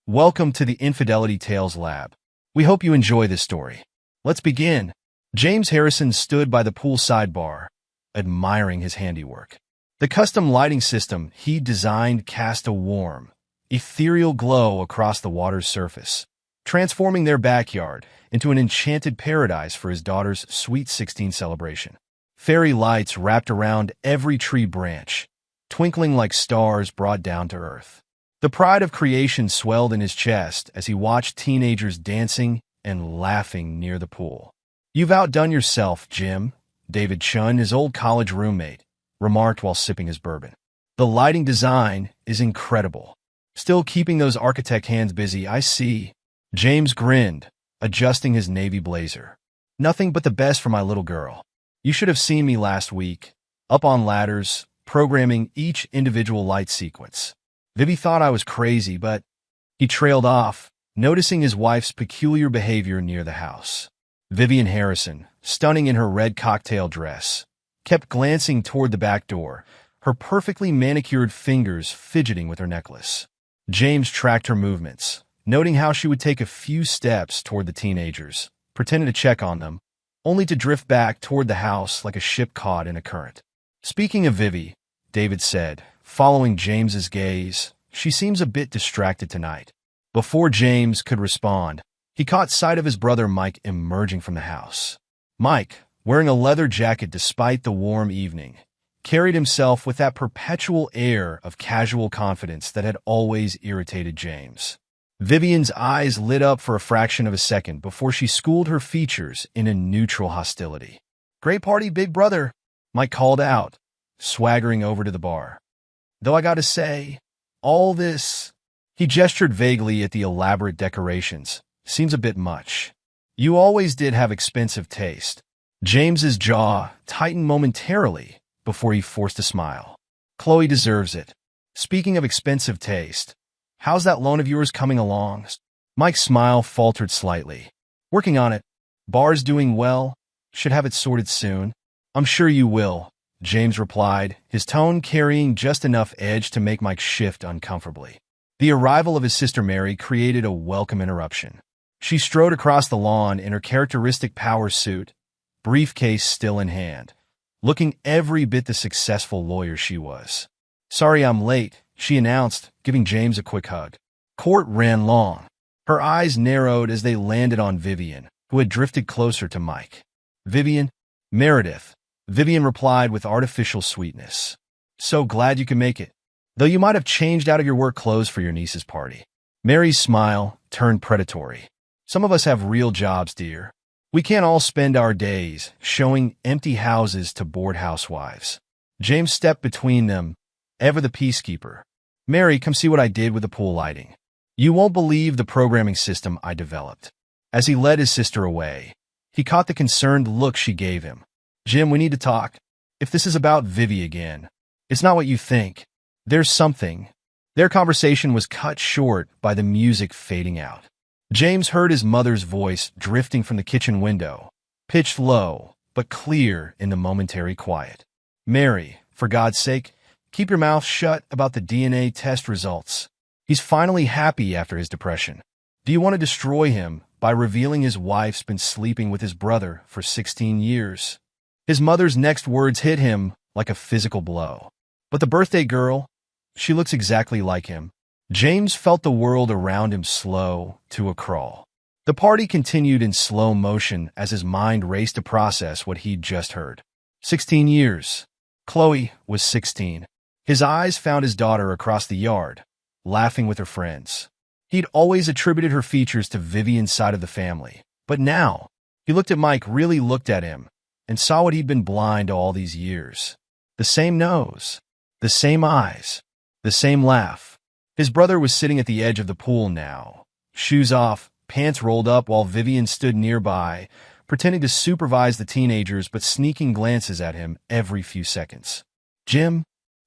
Welcome to the Infidelity Tales Lab. We hope you enjoy this story. Let's begin. James Harrison stood by the poolside bar, admiring his handiwork. The custom lighting system he designed cast a warm, ethereal glow across the water's surface, transforming their backyard into an enchanted paradise for his daughter's sweet 16 celebration. Fairy lights wrapped around every tree branch, twinkling like stars brought down to earth. The pride of creation swelled in his chest as he watched teenagers dancing and laughing near the pool. "You've outdone yourself, Jim," David Chun, his old college roommate, remarked while sipping his bourbon. "The lighting design is incredible. Still keeping those architect hands busy, I see." James grinned, adjusting his navy blazer. "Nothing but the best for my little girl. You should have seen me last week, up on ladders, programming each individual light sequence. Vivi thought I was crazy, but..." He trailed off, noticing his wife's peculiar behavior near the house. Vivian Harrison, stunning in her red cocktail dress, kept glancing toward the back door, her perfectly manicured fingers fidgeting with her necklace. James tracked her movements, noting how she would take a few steps toward the teenagers, pretending to check on them, only to drift back toward the house like a ship caught in a current. "Speaking of Vivi," David said, following James's gaze, "she seems a bit distracted tonight." Before James could respond, he caught sight of his brother Mike emerging from the house. Mike, wearing a leather jacket despite the warm evening, carried himself with that perpetual air of casual confidence that had always irritated James. Vivian's eyes lit up for a fraction of a second before she schooled her features in a neutral hostility. "Great party, big brother," Mike called out, swaggering over to the bar. "Though I gotta say, all this..." He gestured vaguely at the elaborate decorations. "Seems a bit much. You always did have expensive taste." James's jaw tightened momentarily before he forced a smile. "Chloe deserves it. Speaking of expensive taste, how's that loan of yours coming along?" Mike's smile faltered slightly. "Working on it. Bar's doing well. Should have it sorted soon." "I'm sure you will," James replied, his tone carrying just enough edge to make Mike shift uncomfortably. The arrival of his sister Mary created a welcome interruption. She strode across the lawn in her characteristic power suit, briefcase still in hand, looking every bit the successful lawyer she was. "Sorry I'm late," she announced, giving James a quick hug. Court ran long. Her eyes narrowed as they landed on Vivian, who had drifted closer to Mike. "Vivian?" "Meredith," Vivian replied with artificial sweetness. "So glad you can make it. Though you might have changed out of your work clothes for your niece's party." Mary's smile turned predatory. "Some of us have real jobs, dear. We can't all spend our days showing empty houses to bored housewives." James stepped between them, ever the peacekeeper. "Mary, come see what I did with the pool lighting. You won't believe the programming system I developed." As he led his sister away, he caught the concerned look she gave him. "Jim, we need to talk. If this is about Vivi again, it's not what you think. There's something." Their conversation was cut short by the music fading out. James heard his mother's voice drifting from the kitchen window, pitched low but clear in the momentary quiet. "Mary, for God's sake, keep your mouth shut about the DNA test results. He's finally happy after his depression. Do you want to destroy him by revealing his wife's been sleeping with his brother for 16 years? His mother's next words hit him like a physical blow. "But the birthday girl, she looks exactly like him." James felt the world around him slow to a crawl. The party continued in slow motion as his mind raced to process what he'd just heard. 16 years. Chloe was 16. His eyes found his daughter across the yard, laughing with her friends. He'd always attributed her features to Vivian's side of the family, but now he looked at Mike, really looked at him, and saw what he'd been blind to all these years. The same nose, the same eyes, the same laugh. His brother was sitting at the edge of the pool now, shoes off, pants rolled up, while Vivian stood nearby, pretending to supervise the teenagers but sneaking glances at him every few seconds. "Jim?"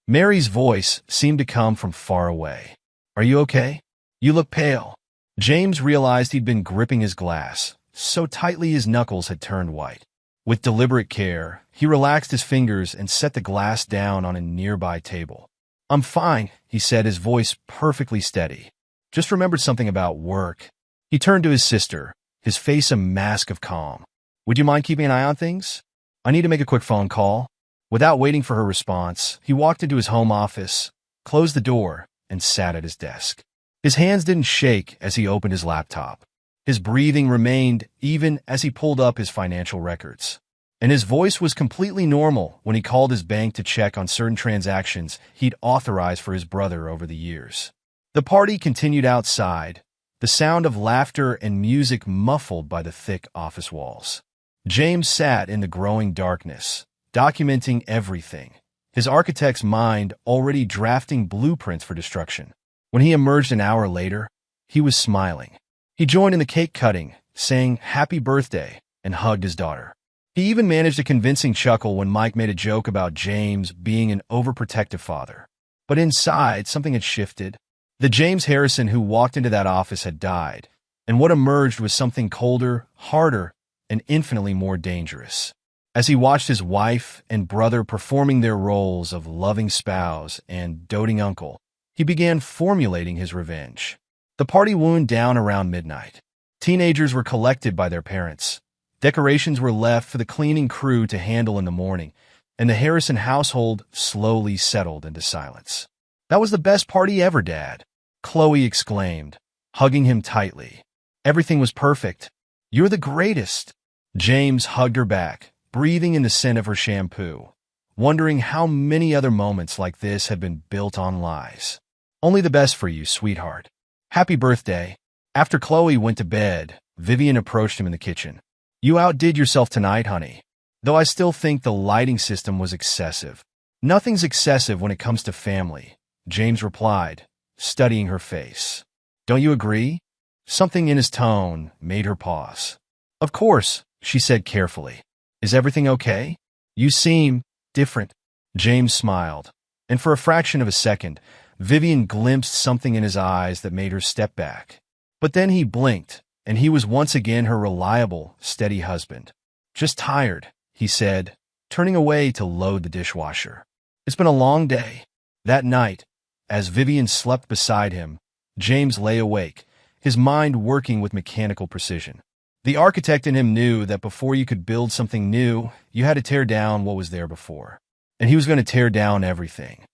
Mary's voice seemed to come from far away. "Are you okay? You look pale." James realized he'd been gripping his glass so tightly his knuckles had turned white. With deliberate care, he relaxed his fingers and set the glass down on a nearby table. "I'm fine," he said, his voice perfectly steady. Just remembered something about work. He turned to his sister, his face a mask of calm. Would you mind keeping an eye on things? I need to make a quick phone call. Without waiting for her response, he walked into his home office, closed the door, and sat at his desk. His hands didn't shake as he opened his laptop. His breathing remained even as he pulled up his financial records. And his voice was completely normal when he called his bank to check on certain transactions he'd authorized for his brother over the years. The party continued outside, the sound of laughter and music muffled by the thick office walls. James sat in the growing darkness, documenting everything, his architect's mind already drafting blueprints for destruction. When he emerged an hour later, he was smiling. He joined in the cake cutting, saying happy birthday, and hugged his daughter. He even managed a convincing chuckle when Mike made a joke about James being an overprotective father. But inside, something had shifted. The James Harrison who walked into that office had died, and what emerged was something colder, harder, and infinitely more dangerous. As he watched his wife and brother performing their roles of loving spouse and doting uncle, he began formulating his revenge. The party wound down around midnight. Teenagers were collected by their parents. Decorations were left for the cleaning crew to handle in the morning, and the Harrison household slowly settled into silence. That was the best party ever, Dad, Chloe exclaimed, hugging him tightly. Everything was perfect. You're the greatest. James hugged her back, breathing in the scent of her shampoo, wondering how many other moments like this had been built on lies. Only the best for you, sweetheart. Happy birthday. After Chloe went to bed, Vivian approached him in the kitchen. You outdid yourself tonight, honey. Though I still think the lighting system was excessive. Nothing's excessive when it comes to family, James replied, studying her face. Don't you agree? Something in his tone made her pause. Of course, she said carefully. Is everything okay? You seem different. James smiled, and for a fraction of a second, Vivian glimpsed something in his eyes that made her step back. But then he blinked, and he was once again her reliable, steady husband. Just tired, he said, turning away to load the dishwasher. It's been a long day. That night, as Vivian slept beside him, James lay awake, his mind working with mechanical precision. The architect in him knew that before you could build something new, you had to tear down what was there before. And he was going to tear down everything.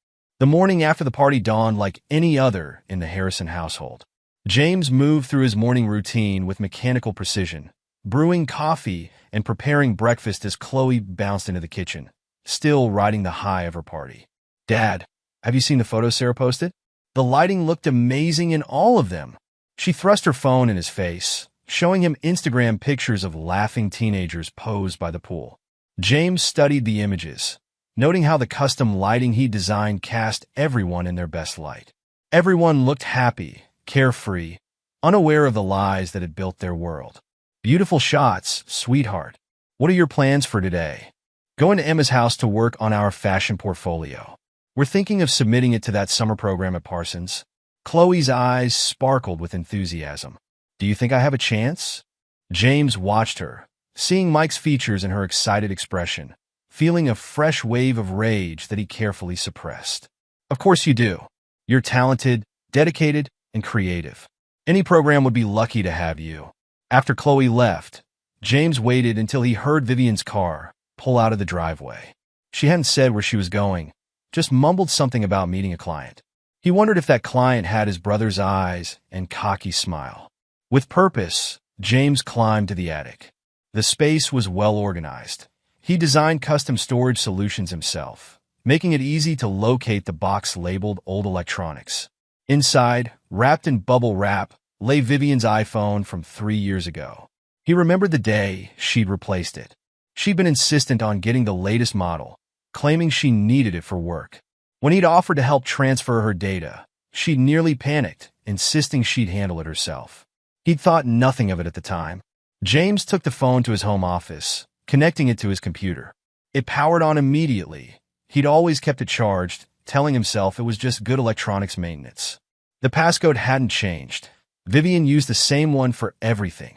The morning after the party dawned like any other in the Harrison household. James moved through his morning routine with mechanical precision, brewing coffee and preparing breakfast as Chloe bounced into the kitchen, still riding the high of her party. Dad, have you seen the photos Sarah posted? The lighting looked amazing in all of them. She thrust her phone in his face, showing him Instagram pictures of laughing teenagers posed by the pool. James studied the images, noting how the custom lighting he designed cast everyone in their best light. Everyone looked happy, carefree, unaware of the lies that had built their world. Beautiful shots, sweetheart. What are your plans for today? Going to Emma's house to work on our fashion portfolio. We're thinking of submitting it to that summer program at Parsons. Chloe's eyes sparkled with enthusiasm. Do you think I have a chance? James watched her, seeing Mike's features in her excited expression, feeling a fresh wave of rage that he carefully suppressed. Of course you do. You're talented, dedicated, and creative. Any program would be lucky to have you. After Chloe left, James waited until he heard Vivian's car pull out of the driveway. She hadn't said where she was going, just mumbled something about meeting a client. He wondered if that client had his brother's eyes and cocky smile. With purpose, James climbed to the attic. The space was well organized. He designed custom storage solutions himself, making it easy to locate the box labeled old electronics. Inside, wrapped in bubble wrap, lay Vivian's iPhone from 3 years ago. He remembered the day she'd replaced it. She'd been insistent on getting the latest model, claiming she needed it for work. When he'd offered to help transfer her data, she'd nearly panicked, insisting she'd handle it herself. He'd thought nothing of it at the time. James took the phone to his home office, connecting it to his computer. It powered on immediately. He'd always kept it charged, telling himself it was just good electronics maintenance. The passcode hadn't changed. Vivian used the same one for everything.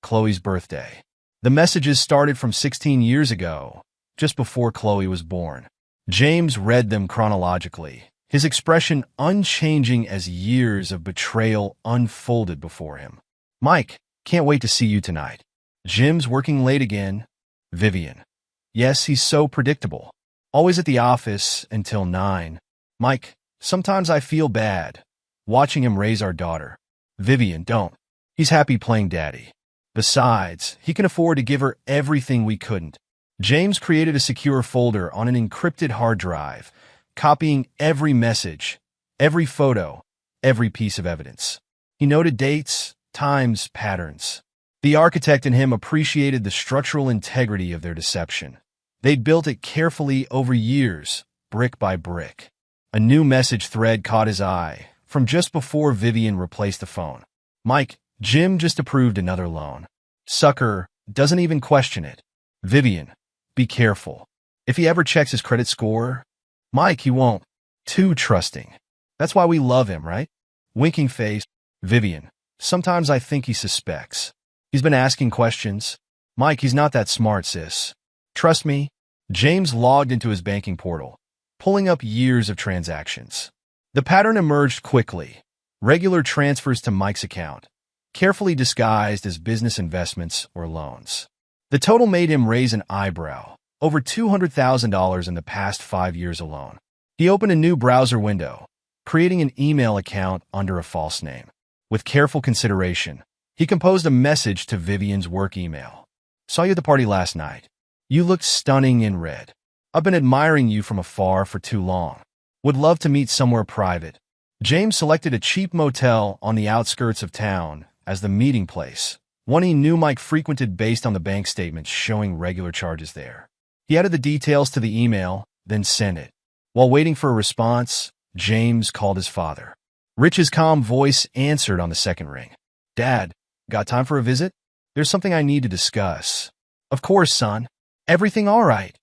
Chloe's birthday. The messages started from 16 years ago, just before Chloe was born. James read them chronologically, his expression unchanging as years of betrayal unfolded before him. Mike, can't wait to see you tonight. Jim's working late again. Vivian. Yes, he's so predictable. Always at the office until 9. Mike, sometimes I feel bad watching him raise our daughter. Vivian, don't. He's happy playing daddy. Besides, he can afford to give her everything we couldn't. James created a secure folder on an encrypted hard drive, copying every message, every photo, every piece of evidence. He noted dates, times, patterns. The architect in him appreciated the structural integrity of their deception. They'd built it carefully over years, brick by brick. A new message thread caught his eye, from just before Vivian replaced the phone. Mike, Jim just approved another loan. Sucker doesn't even question it. Vivian, be careful. If he ever checks his credit score, Mike, he won't. Too trusting. That's why we love him, right? Winking face. Vivian, sometimes I think he suspects. He's been asking questions. Mike, he's not that smart, sis. Trust me. James logged into his banking portal, pulling up years of transactions. The pattern emerged quickly. Regular transfers to Mike's account, carefully disguised as business investments or loans. The total made him raise an eyebrow, over $200,000 in the past 5 years alone. He opened a new browser window, creating an email account under a false name. With careful consideration, he composed a message to Vivian's work email. Saw you at the party last night. You looked stunning in red. I've been admiring you from afar for too long. Would love to meet somewhere private. James selected a cheap motel on the outskirts of town as the meeting place, one he knew Mike frequented based on the bank statements showing regular charges there. He added the details to the email, then sent it. While waiting for a response, James called his father. Rich's calm voice answered on the second ring. Dad, got time for a visit? There's something I need to discuss. Of course, son. Everything all right.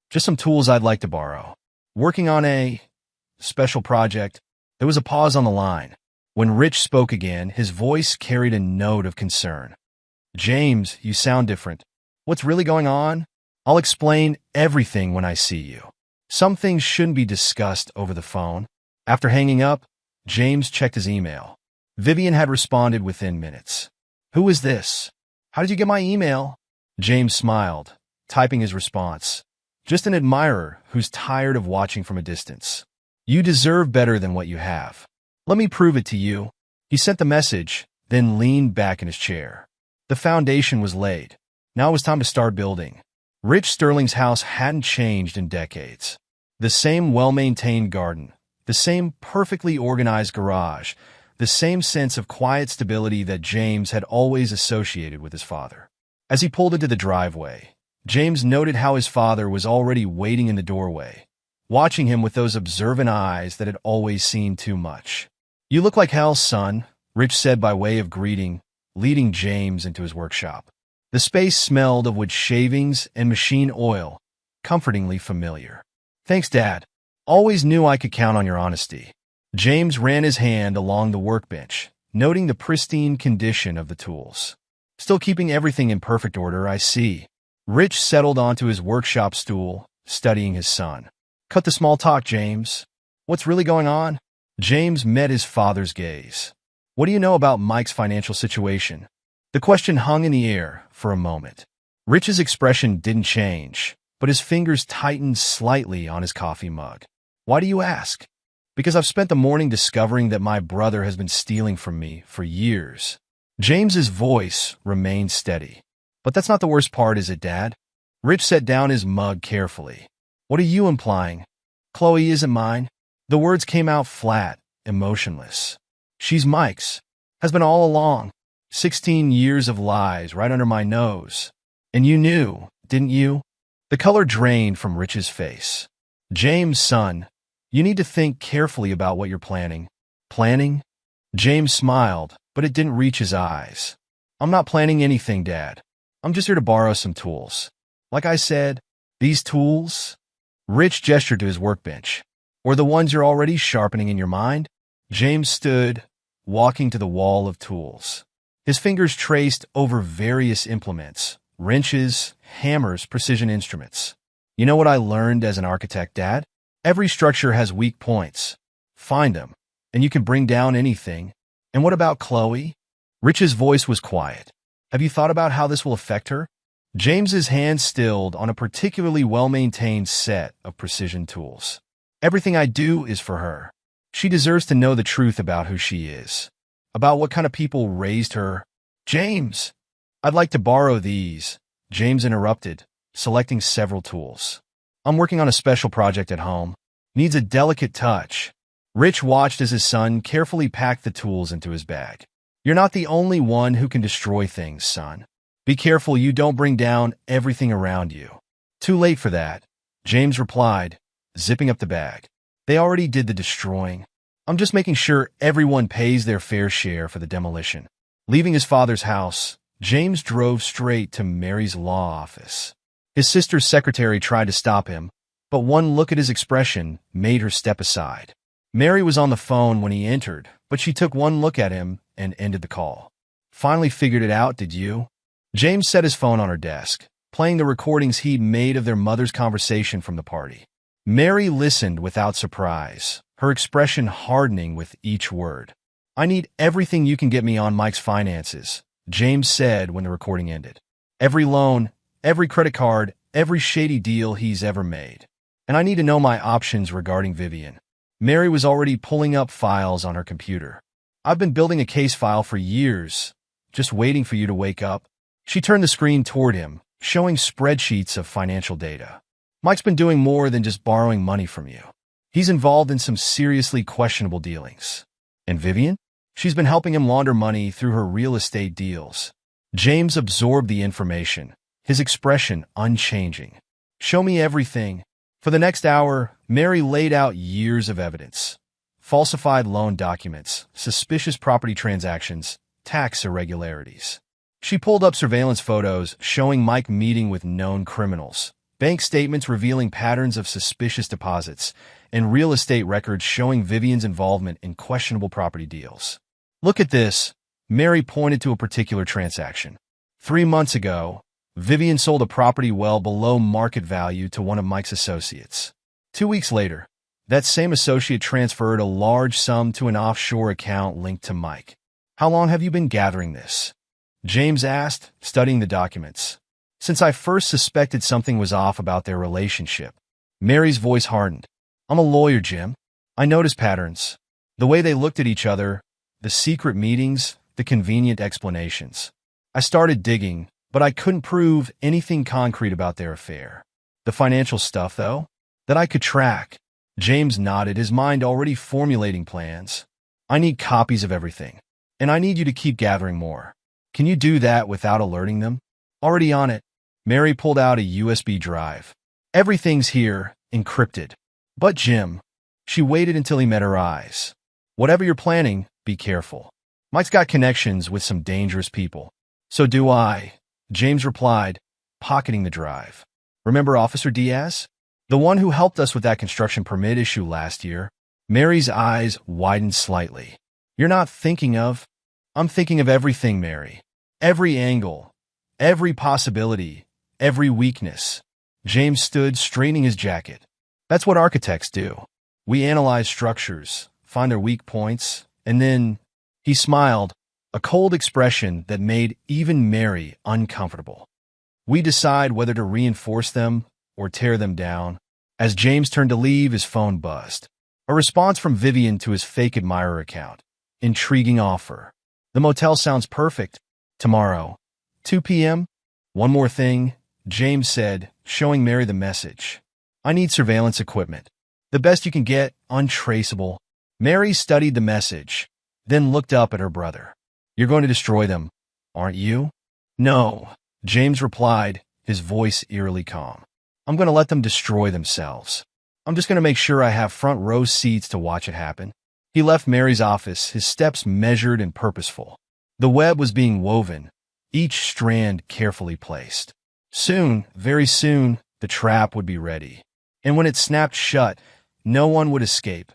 Just some tools I'd like to borrow. Working on a special project. There was a pause on the line. When Rich spoke again, his voice carried a note of concern. James, you sound different. What's really going on? I'll explain everything when I see you. Some things shouldn't be discussed over the phone. After hanging up, James checked his email. Vivian had responded within minutes. Who is this? How did you get my email? James smiled, typing his response. Just an admirer who's tired of watching from a distance. You deserve better than what you have. Let me prove it to you. He sent the message, then leaned back in his chair. The foundation was laid. Now it was time to start building. Rich Sterling's house hadn't changed in decades. The same well-maintained garden, the same perfectly organized garage, the same sense of quiet stability that James had always associated with his father. As he pulled into the driveway, James noted how his father was already waiting in the doorway, watching him with those observant eyes that had always seen too much. You look like hell, son, Rich said by way of greeting, leading James into his workshop. The space smelled of wood shavings and machine oil, comfortingly familiar. Thanks, Dad. Always knew I could count on your honesty. James ran his hand along the workbench, noting the pristine condition of the tools. Still keeping everything in perfect order, I see. Rich settled onto his workshop stool, studying his son. Cut the small talk, James. What's really going on? James met his father's gaze. What do you know about Mike's financial situation? The question hung in the air for a moment. Rich's expression didn't change, but his fingers tightened slightly on his coffee mug. Why do you ask? Because I've spent the morning discovering that my brother has been stealing from me for years. James's voice remained steady. But that's not the worst part, is it, Dad? Rich set down his mug carefully. What are you implying? Chloe isn't mine. The words came out flat, emotionless. She's Mike's. Has been all along. 16 years of lies right under my nose. And you knew, didn't you? The color drained from Rich's face. James, son, you need to think carefully about what you're planning. Planning? James smiled, but it didn't reach his eyes. I'm not planning anything, Dad. I'm just here to borrow some tools. Like I said, these tools? Rich gestured to his workbench. Or the ones you're already sharpening in your mind? James stood, walking to the wall of tools. His fingers traced over various implements, wrenches, hammers, precision instruments. You know what I learned as an architect, Dad? Every structure has weak points. find them, and you can bring down anything. And what about Chloe? Rich's voice was quiet. Have you thought about how this will affect her? James's hand stilled on a particularly well-maintained set of precision tools. Everything I do is for her. She deserves to know the truth about who she is, about what kind of people raised her. James, I'd like to borrow these, James interrupted, selecting several tools. I'm working on a special project at home. Needs a delicate touch. Rich watched as his son carefully packed the tools into his bag. You're not the only one who can destroy things, son. Be careful you don't bring down everything around you. Too late for that, James replied, zipping up the bag. They already did the destroying. I'm just making sure everyone pays their fair share for the demolition. Leaving his father's house, James drove straight to Mary's law office. His sister's secretary tried to stop him, but one look at his expression made her step aside. Mary was on the phone when he entered, but she took one look at him and ended the call. Finally figured it out, did you? James set his phone on her desk, playing the recordings he'd made of their mother's conversation from the party. Mary listened without surprise, her expression hardening with each word. I need everything you can get me on Mike's finances, James said when the recording ended. Every loan, every credit card, every shady deal he's ever made. And I need to know my options regarding Vivian. Mary was already pulling up files on her computer. I've been building a case file for years, just waiting for you to wake up. She turned the screen toward him, showing spreadsheets of financial data. Mike's been doing more than just borrowing money from you. He's involved in some seriously questionable dealings. And Vivian? She's been helping him launder money through her real estate deals. James absorbed the information, his expression unchanging. Show me everything. For the next hour, Mary laid out years of evidence. Falsified loan documents, suspicious property transactions, tax irregularities. She pulled up surveillance photos showing Mike meeting with known criminals, bank statements revealing patterns of suspicious deposits, and real estate records showing Vivian's involvement in questionable property deals. Look at this, Mary pointed to a particular transaction. 3 months ago, Vivian sold a property well below market value to one of Mike's associates. 2 weeks later, that same associate transferred a large sum to an offshore account linked to Mike. How long have you been gathering this? James asked, studying the documents. Since I first suspected something was off about their relationship. Mary's voice hardened. I'm a lawyer, Jim. I notice patterns. The way they looked at each other, the secret meetings, the convenient explanations. I started digging, but I couldn't prove anything concrete about their affair. The financial stuff, though, that I could track. James nodded, his mind already formulating plans. I need copies of everything, and I need you to keep gathering more. Can you do that without alerting them? Already on it. Mary pulled out a USB drive. Everything's here, encrypted. But Jim, she waited until he met her eyes. Whatever you're planning, be careful. Mike's got connections with some dangerous people. So do I, James replied, pocketing the drive. Remember Officer Diaz? The one who helped us with that construction permit issue last year? Mary's eyes widened slightly. You're not thinking of... I'm thinking of everything, Mary. Every angle, every possibility, every weakness. James stood, straightening his jacket. That's what architects do. We analyze structures, find their weak points, and then... He smiled, a cold expression that made even Mary uncomfortable. We decide whether to reinforce them or tear them down. As James turned to leave, his phone buzzed. A response from Vivian to his fake admirer account. Intriguing offer. The motel sounds perfect. Tomorrow, 2 p.m.? One more thing, James said, showing Mary the message. I need surveillance equipment. The best you can get, untraceable. Mary studied the message, then looked up at her brother. You're going to destroy them, aren't you? No, James replied, his voice eerily calm. I'm going to let them destroy themselves. I'm just going to make sure I have front row seats to watch it happen. He left Mary's office, his steps measured and purposeful. The web was being woven, each strand carefully placed. Soon, very soon, the trap would be ready. And when it snapped shut, no one would escape.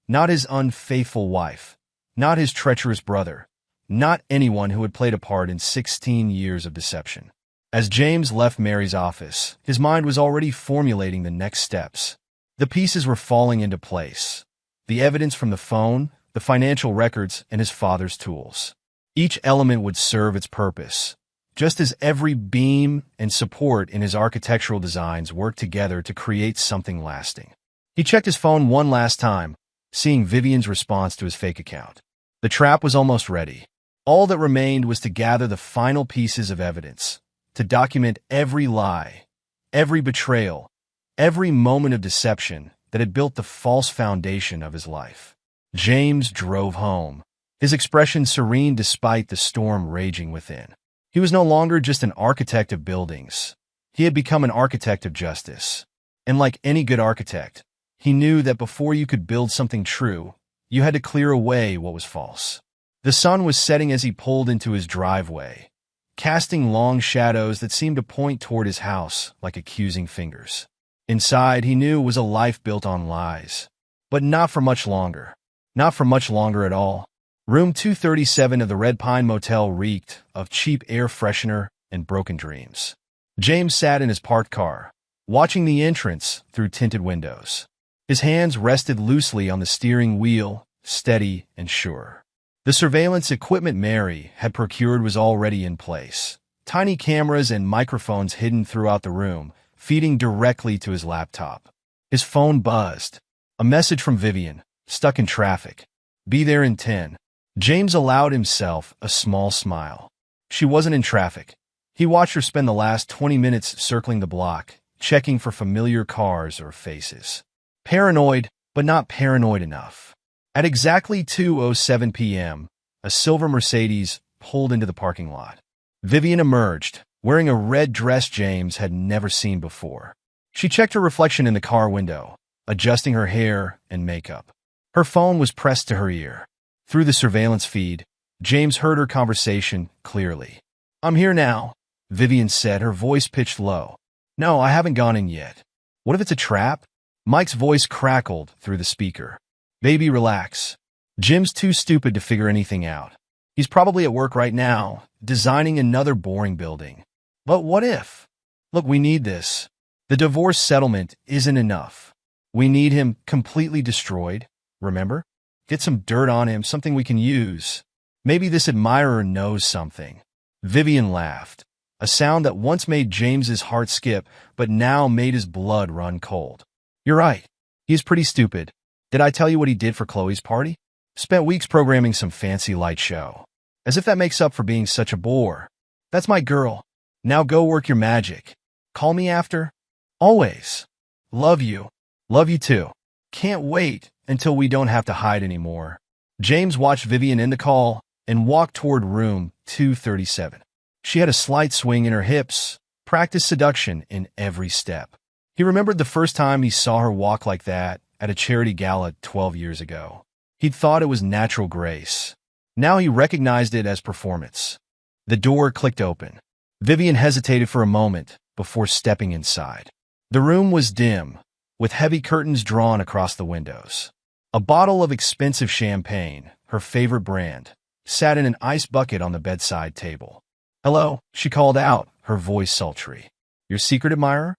Not his unfaithful wife. Not his treacherous brother. Not anyone who had played a part in 16 years of deception. As James left Mary's office, his mind was already formulating the next steps. The pieces were falling into place. the evidence from the phone, the financial records, and his father's tools. Each element would serve its purpose, just as every beam and support in his architectural designs worked together to create something lasting. He checked his phone one last time, seeing Vivian's response to his fake account. The trap was almost ready. All that remained was to gather the final pieces of evidence, to document every lie, every betrayal, every moment of deception that had built the false foundation of his life. James drove home, his expression serene despite the storm raging within. He was no longer just an architect of buildings. He had become an architect of justice. And like any good architect, he knew that before you could build something true, you had to clear away what was false. The sun was setting as he pulled into his driveway, casting long shadows that seemed to point toward his house like accusing fingers. Inside, he knew, was a life built on lies. But not for much longer. Not for much longer at all. Room 237 of the Red Pine Motel reeked of cheap air freshener and broken dreams. James sat in his parked car, watching the entrance through tinted windows. His hands rested loosely on the steering wheel, steady and sure. The surveillance equipment Mary had procured was already in place. Tiny cameras and microphones hidden throughout the room, feeding directly to his laptop. His phone buzzed. A message from Vivian, stuck in traffic. Be there in 10. James allowed himself a small smile. She wasn't in traffic. He watched her spend the last 20 minutes circling the block, checking for familiar cars or faces. Paranoid, but not paranoid enough. At exactly 2:07 p.m., a silver Mercedes pulled into the parking lot. Vivian emerged, wearing a red dress James had never seen before. She checked her reflection in the car window, adjusting her hair and makeup. Her phone was pressed to her ear. Through the surveillance feed, James heard her conversation clearly. "I'm here now," Vivian said, her voice pitched low. "No, I haven't gone in yet." "What if it's a trap?" Mike's voice crackled through the speaker. "Baby, relax. Jim's too stupid to figure anything out. He's probably at work right now, designing another boring building. But what if? Look, we need this. The divorce settlement isn't enough. We need him completely destroyed, remember? Get some dirt on him, something we can use. Maybe this admirer knows something." Vivian laughed, a sound that once made James's heart skip, but now made his blood run cold. "You're right. He's pretty stupid. Did I tell you what he did for Chloe's party? Spent weeks programming some fancy light show. As if that makes up for being such a bore. That's my girl. Now go work your magic. Call me after. Always. Love you. Love you too. Can't wait until we don't have to hide anymore." James watched Vivian end the call and walked toward room 237. She had a slight swing in her hips, practiced seduction in every step. He remembered the first time he saw her walk like that at a charity gala 12 years ago. He'd thought it was natural grace. Now he recognized it as performance. The door clicked open. Vivian hesitated for a moment before stepping inside. The room was dim, with heavy curtains drawn across the windows. A bottle of expensive champagne, her favorite brand, sat in an ice bucket on the bedside table. "Hello," she called out, her voice sultry. "Your secret admirer?"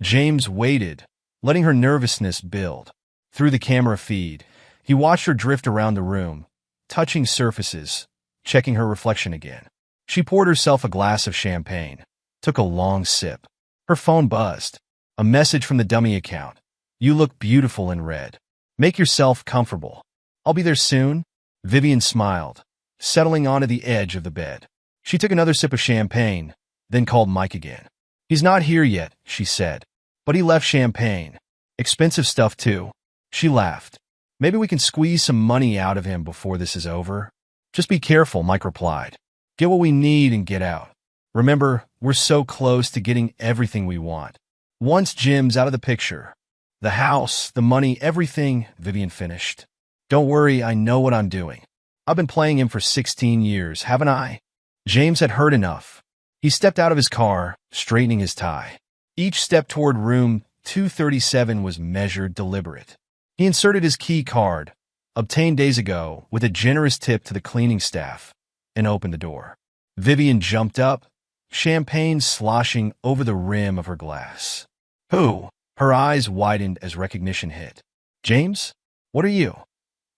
James waited, letting her nervousness build. Through the camera feed, he watched her drift around the room, touching surfaces, checking her reflection again. She poured herself a glass of champagne, took a long sip. Her phone buzzed. A message from the dummy account. "You look beautiful in red. Make yourself comfortable. I'll be there soon." Vivian smiled, settling onto the edge of the bed. She took another sip of champagne, then called Mike again. "He's not here yet," she said, "but he left champagne. Expensive stuff, too." She laughed. "Maybe we can squeeze some money out of him before this is over." "Just be careful," Mike replied. "Get what we need and get out. Remember, we're so close to getting everything we want. Once Jim's out of the picture, the house, the money, everything," Vivian finished. "Don't worry, I know what I'm doing. I've been playing him for 16 years, haven't I?" James had heard enough. He stepped out of his car, straightening his tie. Each step toward room 237 was measured, deliberate. He inserted his key card, obtained days ago, with a generous tip to the cleaning staff, and opened the door. Vivian jumped up, champagne sloshing over the rim of her glass. "Who?" Her eyes widened as recognition hit. "James? What are you?"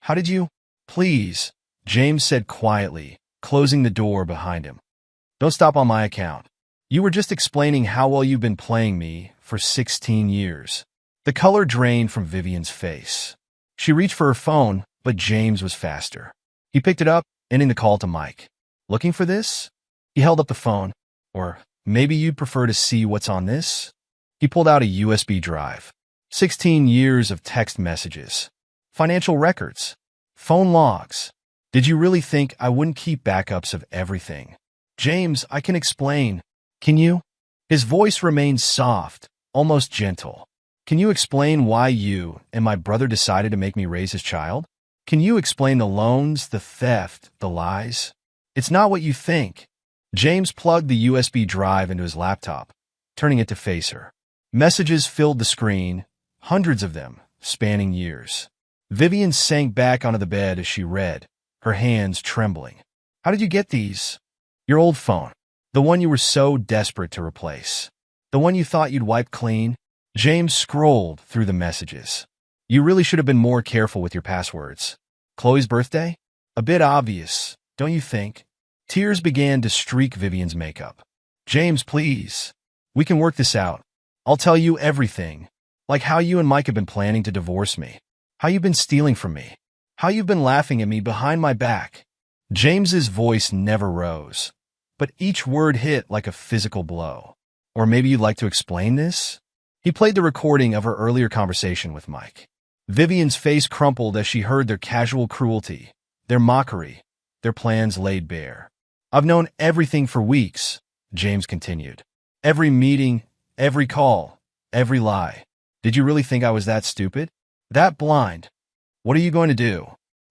How did you? Please, James said quietly, closing the door behind him. Don't stop on my account. You were just explaining how well you've been playing me for 16 years. The color drained from Vivian's face. She reached for her phone, but James was faster. He picked it up, ending the call to Mike. Looking for this? He held up the phone. Or maybe you'd prefer to see what's on this? He pulled out a USB drive. 16 years of text messages. Financial records. Phone logs. Did you really think I wouldn't keep backups of everything? James, I can explain. Can you? His voice remained soft, almost gentle. Can you explain why you and my brother decided to make me raise his child? Can you explain the loans, the theft, the lies? It's not what you think. James plugged the USB drive into his laptop, turning it to face her. Messages filled the screen, hundreds of them, spanning years. Vivian sank back onto the bed as she read, her hands trembling. How did you get these? Your old phone. The one you were so desperate to replace. The one you thought you'd wipe clean. James scrolled through the messages. You really should have been more careful with your passwords. Chloe's birthday? A bit obvious, don't you think? Tears began to streak Vivian's makeup. James, please. We can work this out. I'll tell you everything. Like how you and Mike have been planning to divorce me. How you've been stealing from me. How you've been laughing at me behind my back. James's voice never rose, but each word hit like a physical blow. Or maybe you'd like to explain this? He played the recording of her earlier conversation with Mike. Vivian's face crumpled as she heard their casual cruelty, their mockery, their plans laid bare. I've known everything for weeks, James continued. Every meeting, every call, every lie. Did you really think I was that stupid? That blind? What are you going to do?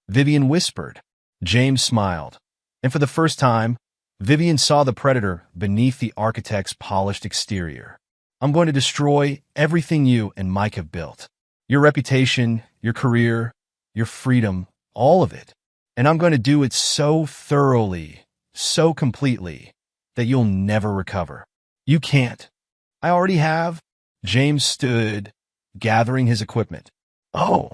Vivian whispered. James smiled. And for the first time, Vivian saw the predator beneath the architect's polished exterior. I'm going to destroy everything you and Mike have built. Your reputation, your career, your freedom, all of it. And I'm going to do it so thoroughly, so completely, that you'll never recover. You can't. I already have. James stood, gathering his equipment. Oh,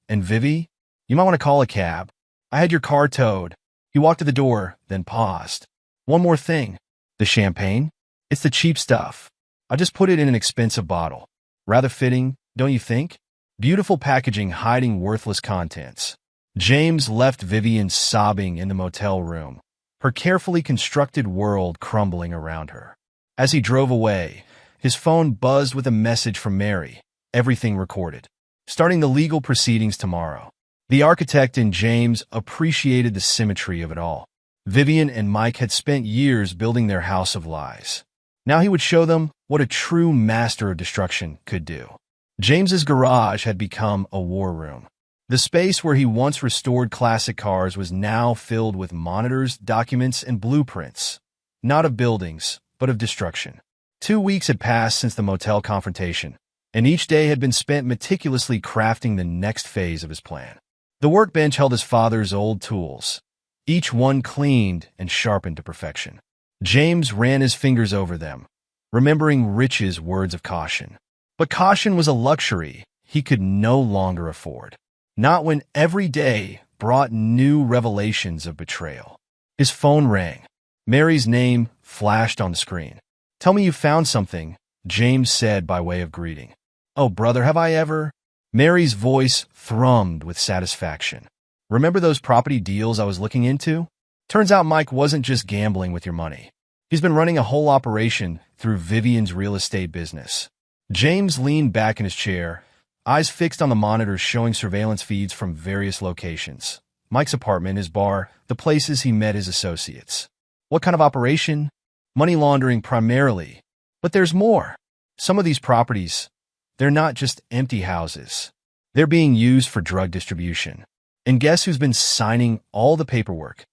and Vivi, you might want to call a cab. I had your car towed. He walked to the door, then paused. One more thing. The champagne? It's the cheap stuff. I just put it in an expensive bottle. Rather fitting, don't you think? Beautiful packaging hiding worthless contents. James left Vivian sobbing in the motel room, her carefully constructed world crumbling around her. As he drove away, his phone buzzed with a message from Mary, everything recorded. Starting the legal proceedings tomorrow. The architect and James appreciated the symmetry of it all. Vivian and Mike had spent years building their house of lies. Now he would show them what a true master of destruction could do. James's garage had become a war room. The space where he once restored classic cars was now filled with monitors, documents, and blueprints, not of buildings, but of destruction. 2 weeks had passed since the motel confrontation, and each day had been spent meticulously crafting the next phase of his plan. The workbench held his father's old tools, each one cleaned and sharpened to perfection. James ran his fingers over them, remembering Rich's words of caution. But caution was a luxury he could no longer afford, not when every day brought new revelations of betrayal. His phone rang. Mary's name flashed on the screen. Tell me you found something, James said by way of greeting. Oh, brother, have I ever? Mary's voice thrummed with satisfaction. Remember those property deals I was looking into? Turns out Mike wasn't just gambling with your money. He's been running a whole operation through Vivian's real estate business. James leaned back in his chair, eyes fixed on the monitors showing surveillance feeds from various locations. Mike's apartment, his bar, the places he met his associates. What kind of operation? Money laundering primarily. But there's more. Some of these properties, they're not just empty houses. They're being used for drug distribution. And guess who's been signing all the paperwork?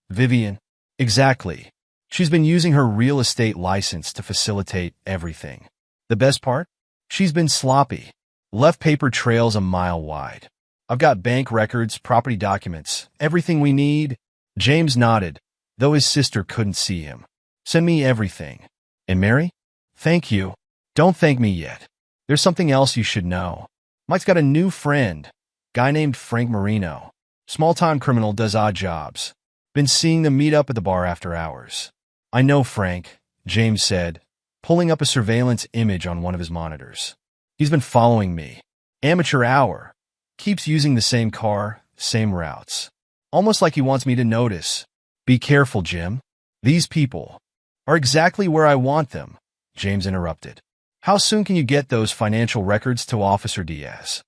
Vivian. Exactly. She's been using her real estate license to facilitate everything. The best part? She's been sloppy. Left paper trails a mile wide. I've got bank records, property documents, everything we need. James nodded, though his sister couldn't see him. Send me everything. And Mary? Thank you. Don't thank me yet. There's something else you should know. Mike's got a new friend, guy named Frank Marino. Small-time criminal does odd jobs. Been seeing them meet up at the bar after hours. I know Frank, James said, pulling up a surveillance image on one of his monitors. He's been following me. Amateur hour. Keeps using the same car, same routes. Almost like he wants me to notice. Be careful, Jim. These people are exactly where I want them, James interrupted. How soon can you get those financial records to Officer Diaz?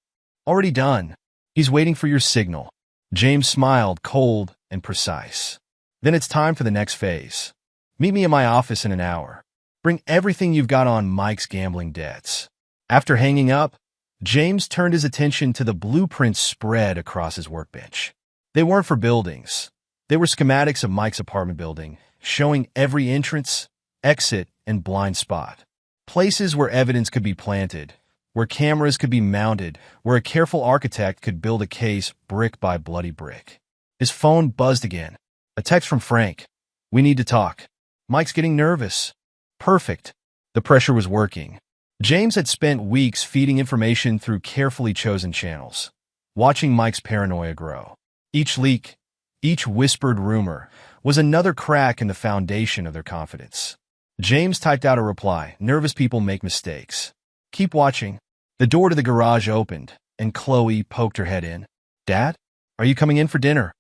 Already done. He's waiting for your signal. James smiled, cold and precise. Then it's time for the next phase. Meet me in my office in an hour. Bring everything you've got on Mike's gambling debts. After hanging up, James turned his attention to the blueprints spread across his workbench. They weren't for buildings. They were schematics of Mike's apartment building, showing every entrance, exit, and blind spot. Places where evidence could be planted, where cameras could be mounted, where a careful architect could build a case brick by bloody brick. His phone buzzed again. A text from Frank. We need to talk. Mike's getting nervous. Perfect. The pressure was working. James had spent weeks feeding information through carefully chosen channels, watching Mike's paranoia grow. Each leak, each whispered rumor, was another crack in the foundation of their confidence. James typed out a reply. Nervous people make mistakes. Keep watching. The door to the garage opened, and Chloe poked her head in. Dad, are you coming in for dinner?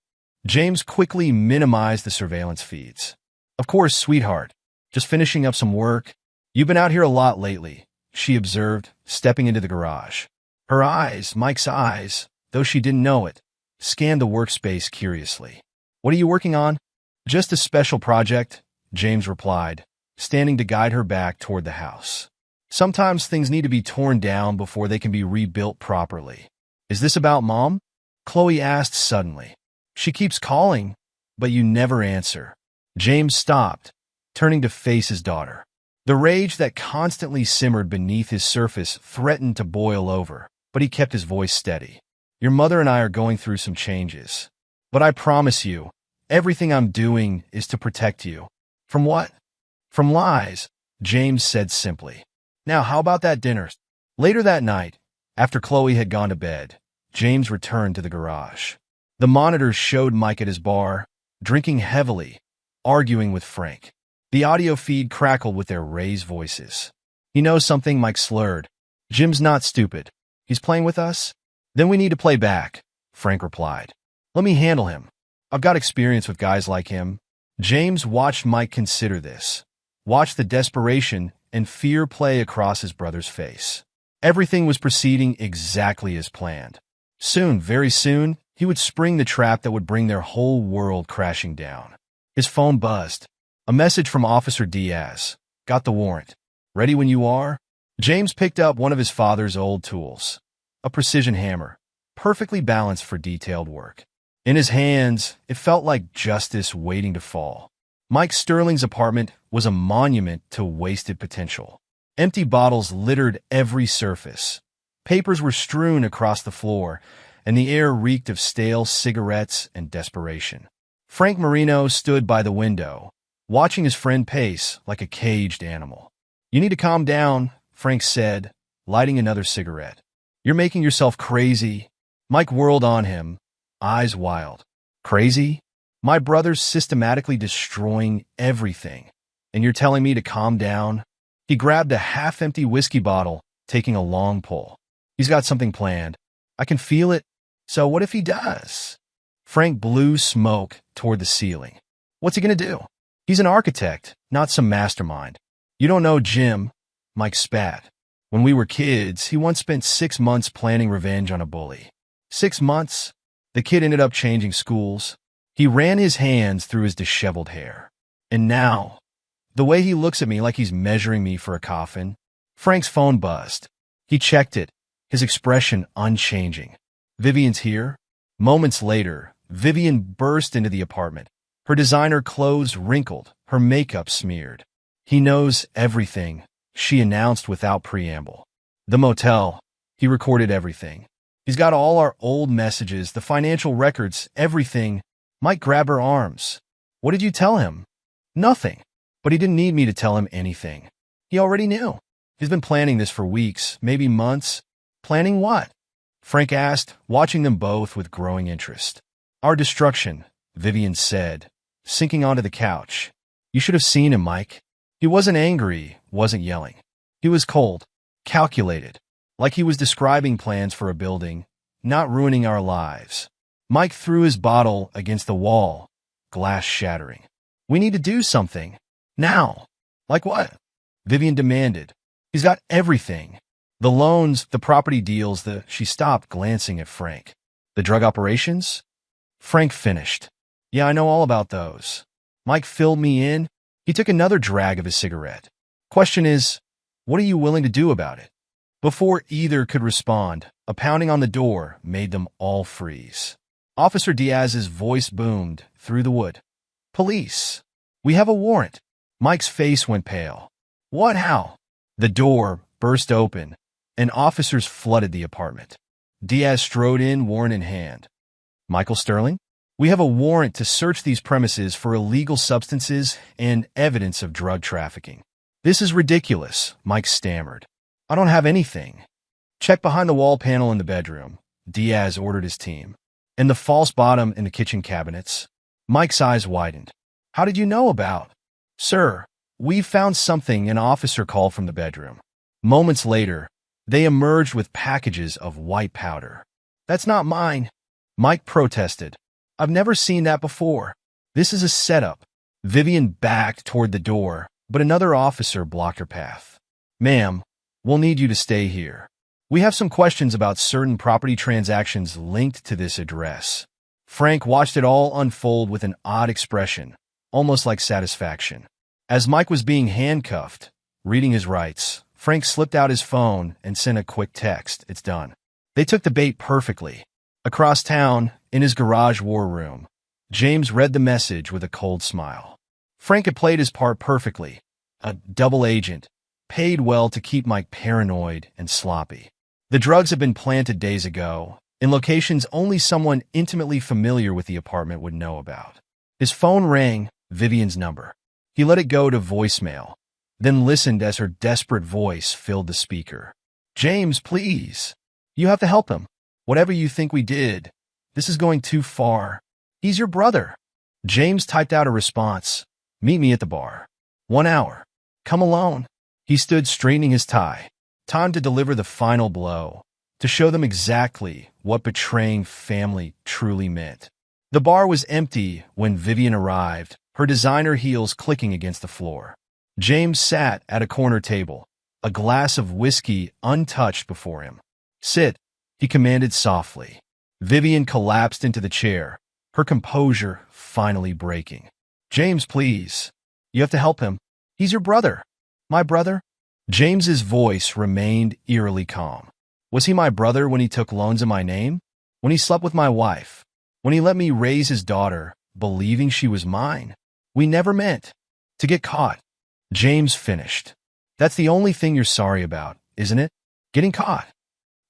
James quickly minimized the surveillance feeds. Of course, sweetheart. Just finishing up some work. You've been out here a lot lately, she observed, stepping into the garage. Her eyes, Mike's eyes, though she didn't know it, scanned the workspace curiously. What are you working on? Just a special project, James replied, standing to guide her back toward the house. Sometimes things need to be torn down before they can be rebuilt properly. Is this about Mom? Chloe asked suddenly. She keeps calling, but you never answer. James stopped, turning to face his daughter. The rage that constantly simmered beneath his surface threatened to boil over, but he kept his voice steady. Your mother and I are going through some changes. But I promise you, everything I'm doing is to protect you. From what? From lies, James said simply. Now, how about that dinner? Later that night, after Chloe had gone to bed, James returned to the garage. The monitors showed Mike at his bar, drinking heavily, arguing with Frank. The audio feed crackled with their raised voices. He knows something, Mike slurred. Jim's not stupid. He's playing with us? Then we need to play back, Frank replied. Let me handle him. I've got experience with guys like him. James watched Mike consider this. Watched the desperation and fear play across his brother's face. Everything was proceeding exactly as planned. Soon, very soon, he would spring the trap that would bring their whole world crashing down. His phone buzzed. A message from Officer Diaz. Got the warrant. Ready when you are? James picked up one of his father's old tools. A precision hammer, perfectly balanced for detailed work. In his hands, it felt like justice waiting to fall. Mike Sterling's apartment was a monument to wasted potential. Empty bottles littered every surface. Papers were strewn across the floor, and the air reeked of stale cigarettes and desperation. Frank Marino stood by the window, watching his friend pace like a caged animal. You need to calm down, Frank said, lighting another cigarette. You're making yourself crazy. Mike whirled on him, eyes wild. Crazy? My brother's systematically destroying everything, and you're telling me to calm down? He grabbed a half-empty whiskey bottle, taking a long pull. He's got something planned. I can feel it. So what if he does? Frank blew smoke toward the ceiling. What's he going to do? He's an architect, not some mastermind. You don't know Jim, Mike spat. When we were kids, he once spent 6 months planning revenge on a bully. 6 months? The kid ended up changing schools. He ran his hands through his disheveled hair. And now, the way he looks at me like he's measuring me for a coffin. Frank's phone buzzed. He checked it, his expression unchanging. Vivian's here? Moments later, Vivian burst into the apartment. Her designer clothes wrinkled, her makeup smeared. He knows everything, she announced without preamble. The motel. He recorded everything. He's got all our old messages, the financial records, everything. Mike grabbed her arms. What did you tell him? Nothing. But he didn't need me to tell him anything. He already knew. He's been planning this for weeks, maybe months. Planning what? Frank asked, watching them both with growing interest. Our destruction, Vivian said, sinking onto the couch. You should have seen him, Mike. He wasn't angry, wasn't yelling. He was cold, calculated, like he was describing plans for a building, not ruining our lives. Mike threw his bottle against the wall, glass shattering. We need to do something. Now. Like what? Vivian demanded. He's got everything. The loans, the property deals, She stopped, glancing at Frank. The drug operations? Frank finished. Yeah, I know all about those. Mike filled me in. He took another drag of his cigarette. Question is, what are you willing to do about it? Before either could respond, a pounding on the door made them all freeze. Officer Diaz's voice boomed through the wood. Police. We have a warrant. Mike's face went pale. What? How? The door burst open, and officers flooded the apartment. Diaz strode in, warrant in hand. Michael Sterling? We have a warrant to search these premises for illegal substances and evidence of drug trafficking. This is ridiculous, Mike stammered. I don't have anything. Check behind the wall panel in the bedroom, Diaz ordered his team. And the false bottom in the kitchen cabinets. Mike's eyes widened. How did you know about? Sir, we found something, an officer called from the bedroom. Moments later, they emerged with packages of white powder. That's not mine, Mike protested. I've never seen that before. This is a setup. Vivian backed toward the door, but another officer blocked her path. Ma'am, we'll need you to stay here. We have some questions about certain property transactions linked to this address. Frank watched it all unfold with an odd expression, almost like satisfaction. As Mike was being handcuffed, reading his rights, Frank slipped out his phone and sent a quick text. It's done. They took the bait perfectly. Across town, in his garage war room, James read the message with a cold smile. Frank had played his part perfectly. A double agent, paid well to keep Mike paranoid and sloppy. The drugs had been planted days ago, in locations only someone intimately familiar with the apartment would know about. His phone rang, Vivian's number. He let it go to voicemail, then listened as her desperate voice filled the speaker. James, please. You have to help him. Whatever you think we did, this is going too far. He's your brother. James typed out a response. Meet me at the bar. 1 hour. Come alone. He stood straightening his tie. Time to deliver the final blow, to show them exactly what betraying family truly meant. The bar was empty when Vivian arrived, her designer heels clicking against the floor. James sat at a corner table, a glass of whiskey untouched before him. Sit, he commanded softly. Vivian collapsed into the chair, her composure finally breaking. James, please. You have to help him. He's your brother. My brother? James's voice remained eerily calm. Was he my brother when he took loans in my name? When he slept with my wife? When he let me raise his daughter, believing she was mine? We never meant to get caught. James finished. That's the only thing you're sorry about, isn't it? Getting caught.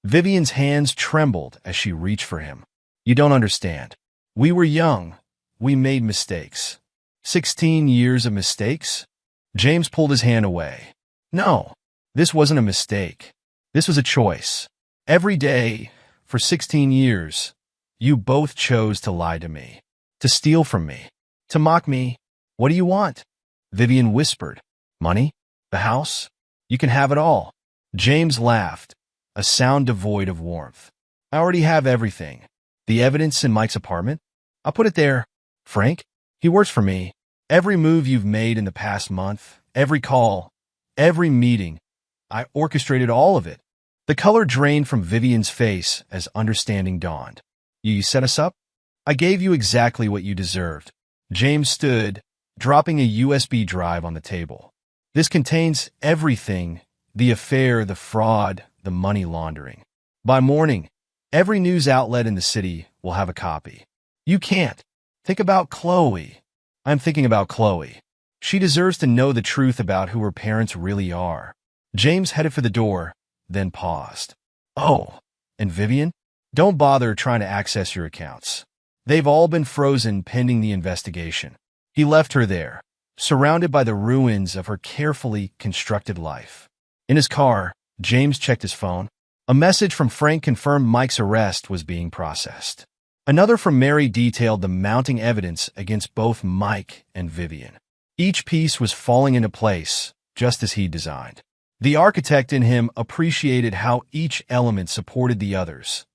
Vivian's hands trembled as she reached for him. You don't understand. We were young. We made mistakes. 16 years of mistakes? James pulled his hand away. No, this wasn't a mistake. This was a choice. Every day, for 16 years, you both chose to lie to me, to steal from me, to mock me. What do you want? Vivian whispered. Money? The house? You can have it all. James laughed, a sound devoid of warmth. I already have everything. The evidence in Mike's apartment? I'll put it there. Frank? He works for me. Every move you've made in the past month, every call, every meeting, I orchestrated all of it. The color drained from Vivian's face as understanding dawned. You set us up? I gave you exactly what you deserved. James stood, dropping a USB drive on the table. This contains everything, the affair, the fraud, the money laundering. By morning, every news outlet in the city will have a copy. You can't. Think about Chloe. I'm thinking about Chloe. She deserves to know the truth about who her parents really are. James headed for the door, then paused. Oh, and Vivian? Don't bother trying to access your accounts. They've all been frozen pending the investigation. He left her there, surrounded by the ruins of her carefully constructed life. In his car, James checked his phone. A message from Frank confirmed Mike's arrest was being processed. Another from Mary detailed the mounting evidence against both Mike and Vivian. Each piece was falling into place, just as he designed. The architect in him appreciated how each element supported the others.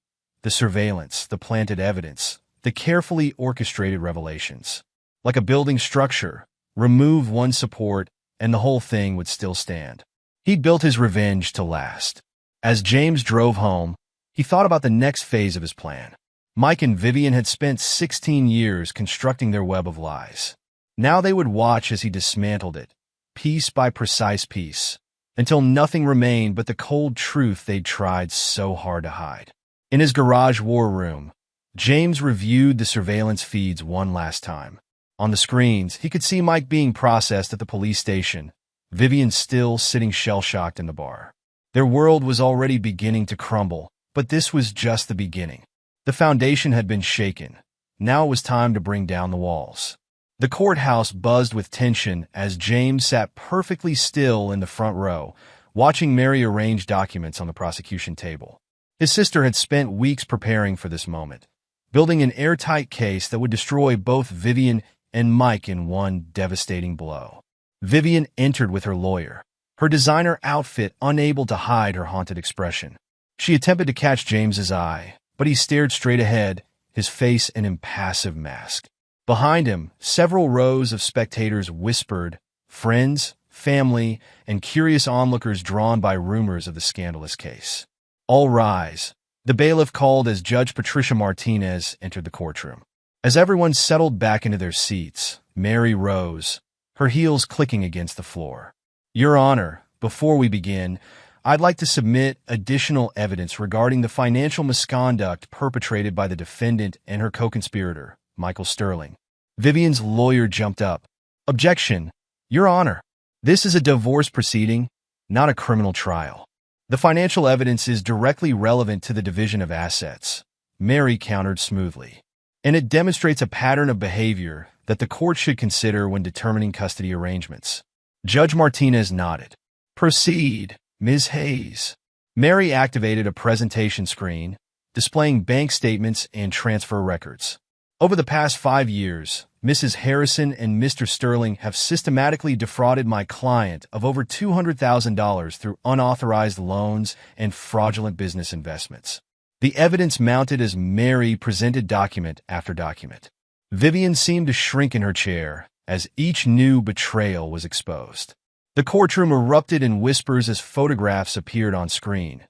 The surveillance, the planted evidence, the carefully orchestrated revelations. Like a building structure, remove one support and the whole thing would still stand. He'd built his revenge to last. As James drove home, he thought about the next phase of his plan. Mike and Vivian had spent 16 years constructing their web of lies. Now they would watch as he dismantled it, piece by precise piece, until nothing remained but the cold truth they'd tried so hard to hide. In his garage war room, James reviewed the surveillance feeds one last time. On the screens, he could see Mike being processed at the police station, Vivian still sitting shell-shocked in the bar. Their world was already beginning to crumble, but this was just the beginning. The foundation had been shaken. Now it was time to bring down the walls. The courthouse buzzed with tension as James sat perfectly still in the front row, watching Mary arrange documents on the prosecution table. His sister had spent weeks preparing for this moment, building an airtight case that would destroy both Vivian and Mike in one devastating blow. Vivian entered with her lawyer, her designer outfit unable to hide her haunted expression. She attempted to catch James's eye, but he stared straight ahead, his face an impassive mask. Behind him, several rows of spectators whispered, friends, family, and curious onlookers drawn by rumors of the scandalous case. All rise. The bailiff called as Judge Patricia Martinez entered the courtroom. As everyone settled back into their seats, Mary rose, her heels clicking against the floor. Your Honor, before we begin, I'd like to submit additional evidence regarding the financial misconduct perpetrated by the defendant and her co-conspirator, Michael Sterling. Vivian's lawyer jumped up. Objection, Your Honor. This is a divorce proceeding, not a criminal trial. The financial evidence is directly relevant to the division of assets, Mary countered smoothly. And it demonstrates a pattern of behavior that the court should consider when determining custody arrangements. Judge Martinez nodded. Proceed, Ms. Hayes. Mary activated a presentation screen, displaying bank statements and transfer records. Over the past 5 years, Mrs. Harrison and Mr. Sterling have systematically defrauded my client of over $200,000 through unauthorized loans and fraudulent business investments. The evidence mounted as Mary presented document after document. Vivian seemed to shrink in her chair as each new betrayal was exposed. The courtroom erupted in whispers as photographs appeared on screen.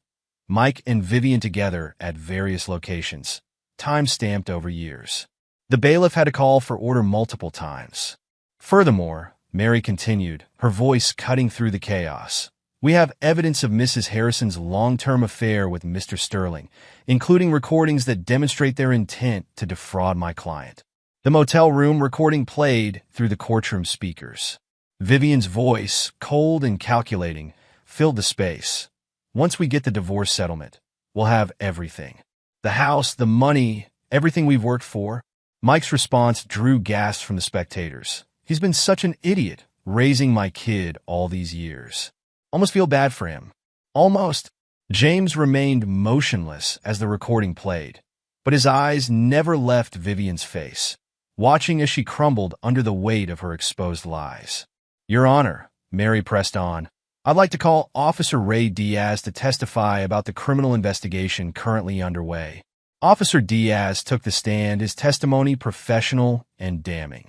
Mike and Vivian together at various locations, time-stamped over years. The bailiff had to call for order multiple times. Furthermore, Mary continued, her voice cutting through the chaos. We have evidence of Mrs. Harrison's long-term affair with Mr. Sterling, including recordings that demonstrate their intent to defraud my client. The motel room recording played through the courtroom speakers. Vivian's voice, cold and calculating, filled the space. Once we get the divorce settlement, we'll have everything. The house, the money, everything we've worked for. Mike's response drew gasps from the spectators. He's been such an idiot, raising my kid all these years. Almost feel bad for him. Almost. James remained motionless as the recording played, but his eyes never left Vivian's face, watching as she crumbled under the weight of her exposed lies. Your Honor, Mary pressed on, I'd like to call Officer Ray Diaz to testify about the criminal investigation currently underway. Officer Diaz took the stand, his testimony professional and damning.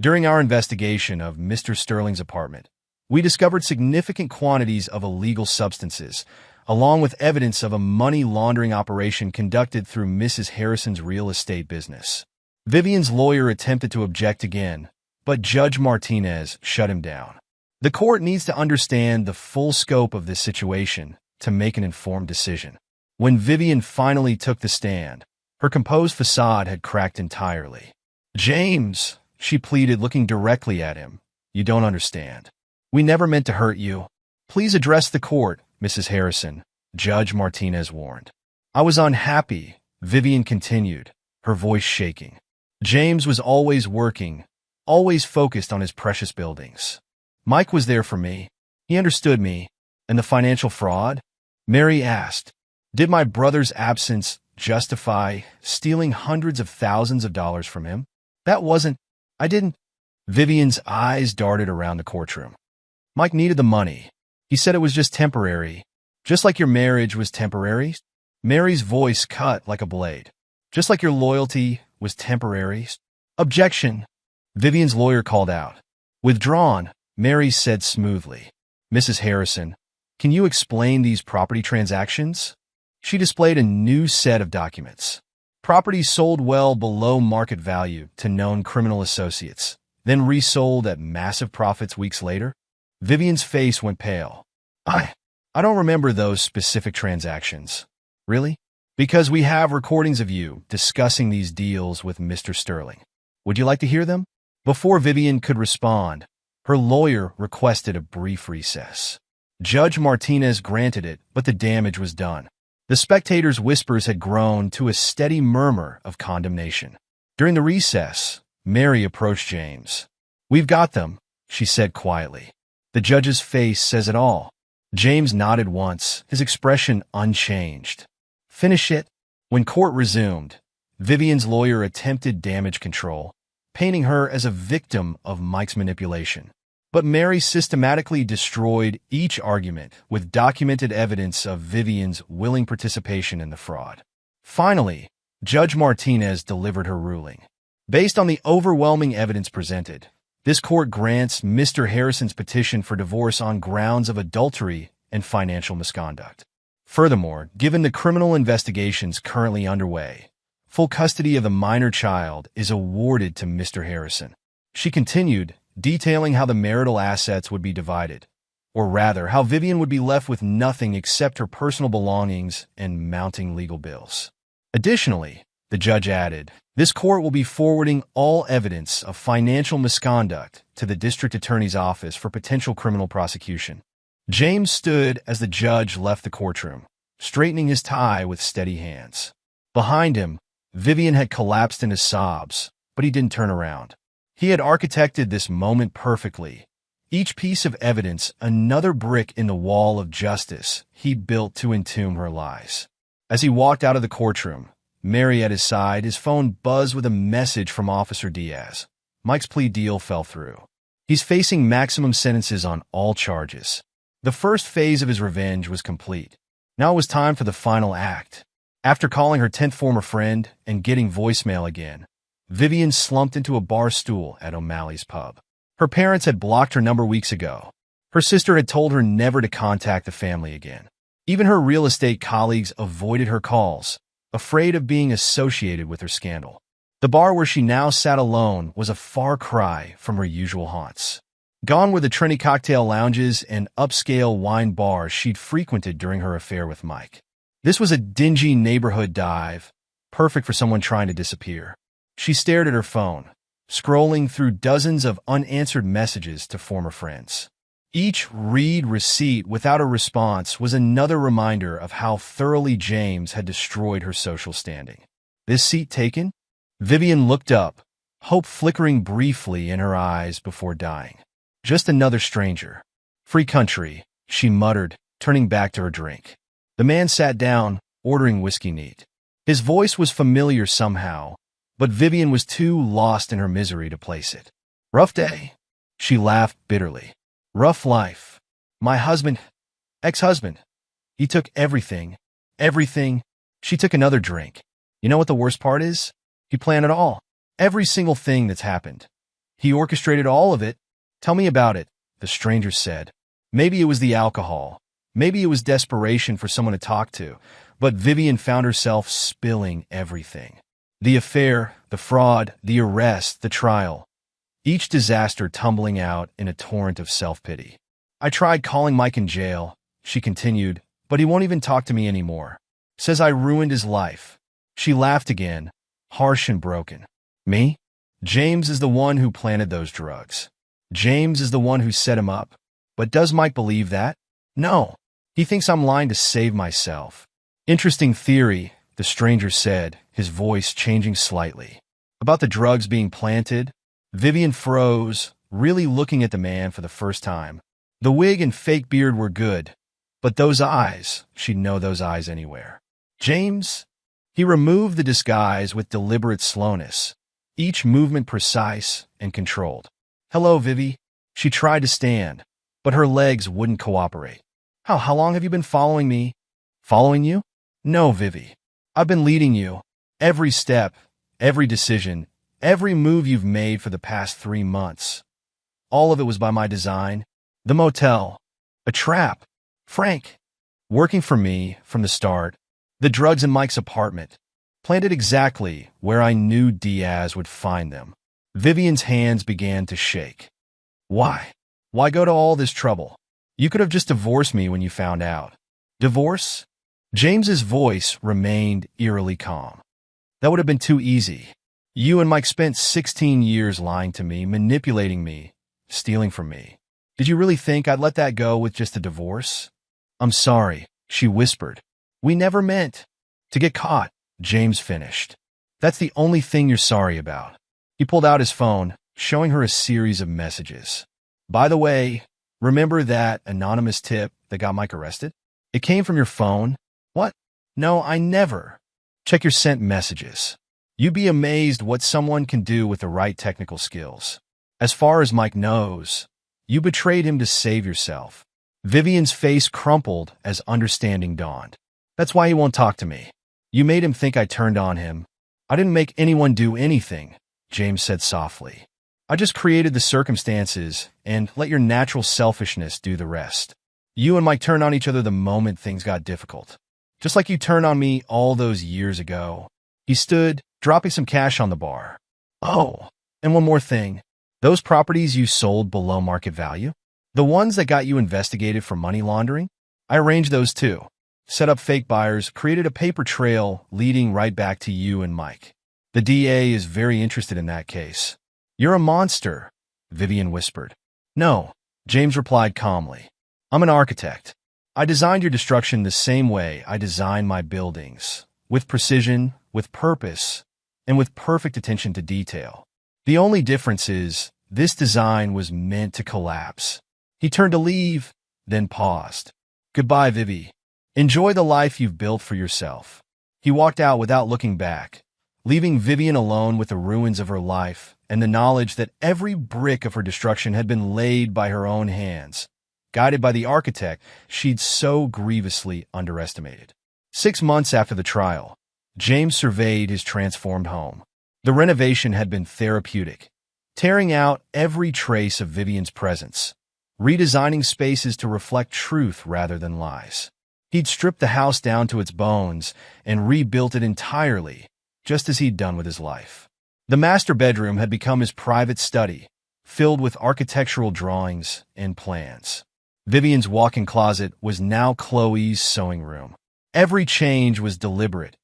During our investigation of Mr. Sterling's apartment, we discovered significant quantities of illegal substances, along with evidence of a money laundering operation conducted through Mrs. Harrison's real estate business. Vivian's lawyer attempted to object again, but Judge Martinez shut him down. The court needs to understand the full scope of this situation to make an informed decision. When Vivian finally took the stand, her composed facade had cracked entirely. James, she pleaded, looking directly at him, you don't understand. We never meant to hurt you. Please address the court, Mrs. Harrison, Judge Martinez warned. I was unhappy, Vivian continued, her voice shaking. James was always working, always focused on his precious buildings. Mike was there for me. He understood me. And the financial fraud? Mary asked. Did my brother's absence justify stealing hundreds of thousands of dollars from him? That wasn't... I didn't... Vivian's eyes darted around the courtroom. Mike needed the money. He said it was just temporary. Just like your marriage was temporary? Mary's voice cut like a blade. Just like your loyalty was temporary? Objection, Vivian's lawyer called out. Withdrawn, Mary said smoothly. Mrs. Harrison, can you explain these property transactions? She displayed a new set of documents. Properties sold well below market value to known criminal associates, then resold at massive profits weeks later. Vivian's face went pale. I don't remember those specific transactions. Really? Because we have recordings of you discussing these deals with Mr. Sterling. Would you like to hear them? Before Vivian could respond, her lawyer requested a brief recess. Judge Martinez granted it, but the damage was done. The spectators' whispers had grown to a steady murmur of condemnation. During the recess, Mary approached James. We've got them, she said quietly. The judge's face says it all. James nodded once, his expression unchanged. Finish it. When court resumed, Vivian's lawyer attempted damage control, painting her as a victim of Mike's manipulation. But Mary systematically destroyed each argument with documented evidence of Vivian's willing participation in the fraud. Finally, Judge Martinez delivered her ruling. Based on the overwhelming evidence presented, this court grants Mr. Harrison's petition for divorce on grounds of adultery and financial misconduct. Furthermore, given the criminal investigations currently underway, full custody of the minor child is awarded to Mr. Harrison. She continued, detailing how the marital assets would be divided, or rather, how Vivian would be left with nothing except her personal belongings and mounting legal bills. Additionally, the judge added, this court will be forwarding all evidence of financial misconduct to the district attorney's office for potential criminal prosecution. James stood as the judge left the courtroom, straightening his tie with steady hands. Behind him, Vivian had collapsed into sobs, but he didn't turn around. He had architected this moment perfectly. Each piece of evidence, another brick in the wall of justice he built to entomb her lies. As he walked out of the courtroom, Mary at his side, his phone buzzed with a message from Officer Diaz. Mike's plea deal fell through. He's facing maximum sentences on all charges. The first phase of his revenge was complete. Now it was time for the final act. After calling her 10th former friend and getting voicemail again, Vivian slumped into a bar stool at O'Malley's pub. Her parents had blocked her number weeks ago. Her sister had told her never to contact the family again. Even her real estate colleagues avoided her calls, afraid of being associated with her scandal. The bar where she now sat alone was a far cry from her usual haunts. Gone were the trendy cocktail lounges and upscale wine bars she'd frequented during her affair with Mike. This was a dingy neighborhood dive, perfect for someone trying to disappear. She stared at her phone, scrolling through dozens of unanswered messages to former friends. Each read receipt without a response was another reminder of how thoroughly James had destroyed her social standing. This seat taken? Vivian looked up, hope flickering briefly in her eyes before dying. Just another stranger. Free country, she muttered, turning back to her drink. The man sat down, ordering whiskey neat. His voice was familiar somehow, but Vivian was too lost in her misery to place it. Rough day? She laughed bitterly. Rough life. My husband, ex-husband, he took everything. Everything. She took another drink. You know what the worst part is? He planned it all. Every single thing that's happened. He orchestrated all of it. Tell me about it, the stranger said. Maybe it was the alcohol. Maybe it was desperation for someone to talk to. But Vivian found herself spilling everything. The affair, the fraud, the arrest, the trial. Each disaster tumbling out in a torrent of self-pity. I tried calling Mike in jail, she continued, but he won't even talk to me anymore. Says I ruined his life. She laughed again, harsh and broken. Me? James is the one who planted those drugs. James is the one who set him up. But does Mike believe that? No. He thinks I'm lying to save myself. Interesting theory, the stranger said, his voice changing slightly. About the drugs being planted? Vivian froze, really looking at the man for the first time. The wig and fake beard were good, but those eyes, she'd know those eyes anywhere. James? He removed the disguise with deliberate slowness, each movement precise and controlled. "Hello, Vivi." She tried to stand, but her legs wouldn't cooperate. How long have you been following me?" "Following you?" "No, Vivi. I've been leading you. Every step, every decision, every move you've made for the past 3 months. All of it was by my design. The motel. A trap. Frank. Working for me from the start. The drugs in Mike's apartment. Planted exactly where I knew Diaz would find them." Vivian's hands began to shake. "Why? Why go to all this trouble? You could have just divorced me when you found out." "Divorce?" James's voice remained eerily calm. "That would have been too easy. You and Mike spent 16 years lying to me, manipulating me, stealing from me. Did you really think I'd let that go with just a divorce?" "I'm sorry," she whispered. "We never meant to get caught," James finished. "That's the only thing you're sorry about." He pulled out his phone, showing her a series of messages. "By the way, remember that anonymous tip that got Mike arrested? It came from your phone." "What? No, I never." "Check your sent messages. You'd be amazed what someone can do with the right technical skills. As far as Mike knows, you betrayed him to save yourself." Vivian's face crumpled as understanding dawned. "That's why he won't talk to me. You made him think I turned on him." "I didn't make anyone do anything," James said softly. "I just created the circumstances and let your natural selfishness do the rest. You and Mike turned on each other the moment things got difficult. Just like you turned on me all those years ago." He stood, dropping some cash on the bar. "Oh, and one more thing. Those properties you sold below market value? The ones that got you investigated for money laundering? I arranged those too. Set up fake buyers, created a paper trail leading right back to you and Mike. The DA is very interested in that case." "You're a monster," Vivian whispered. "No," James replied calmly. "I'm an architect. I designed your destruction the same way I design my buildings, with precision, with purpose, and with perfect attention to detail. The only difference is this design was meant to collapse." He turned to leave, then paused. "Goodbye, Vivi. Enjoy the life you've built for yourself." He walked out without looking back, leaving Vivian alone with the ruins of her life and the knowledge that every brick of her destruction had been laid by her own hands, guided by the architect she'd so grievously underestimated. 6 months after the trial, James surveyed his transformed home. The renovation had been therapeutic, tearing out every trace of Vivian's presence, redesigning spaces to reflect truth rather than lies. He'd stripped the house down to its bones and rebuilt it entirely, just as he'd done with his life. The master bedroom had become his private study, filled with architectural drawings and plans. Vivian's walk-in closet was now Chloe's sewing room. Every change was deliberate,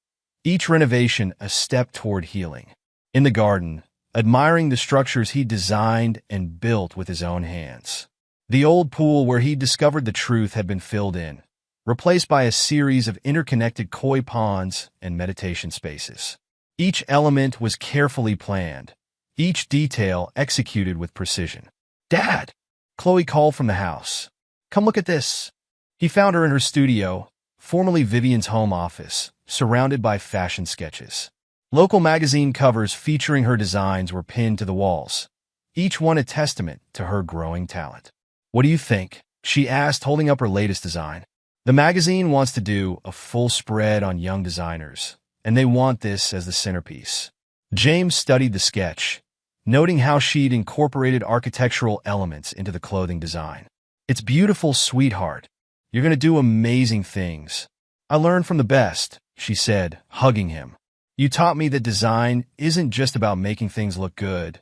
each renovation a step toward healing. In the garden, admiring the structures he designed and built with his own hands. The old pool where he discovered the truth had been filled in, replaced by a series of interconnected koi ponds and meditation spaces. Each element was carefully planned, each detail executed with precision. "Dad!" Chloe called from the house. "Come look at this." He found her in her studio, formerly Vivian's home office, surrounded by fashion sketches. Local magazine covers featuring her designs were pinned to the walls, each one a testament to her growing talent. "What do you think?" she asked, holding up her latest design. "The magazine wants to do a full spread on young designers, and they want this as the centerpiece." James studied the sketch, noting how she'd incorporated architectural elements into the clothing design. "It's beautiful, sweetheart. You're going to do amazing things. I learned from the best," she said, hugging him. "You taught me that design isn't just about making things look good.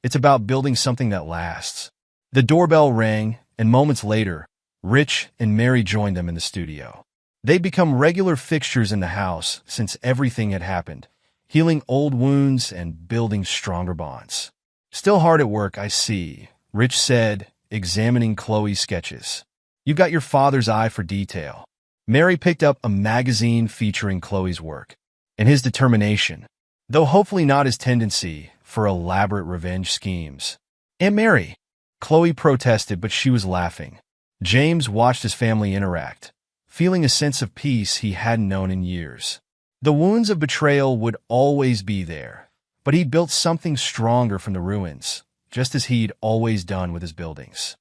It's about building something that lasts." The doorbell rang, and moments later, Rich and Mary joined them in the studio. They'd become regular fixtures in the house since everything had happened, healing old wounds and building stronger bonds. "Still hard at work, I see," Rich said, examining Chloe's sketches. "You've got your father's eye for detail." Mary picked up a magazine featuring Chloe's work, and his determination, though hopefully not his tendency for elaborate revenge schemes. "Aunt Mary!" Chloe protested, but she was laughing. James watched his family interact, feeling a sense of peace he hadn't known in years. The wounds of betrayal would always be there, but he built something stronger from the ruins, just as he'd always done with his buildings.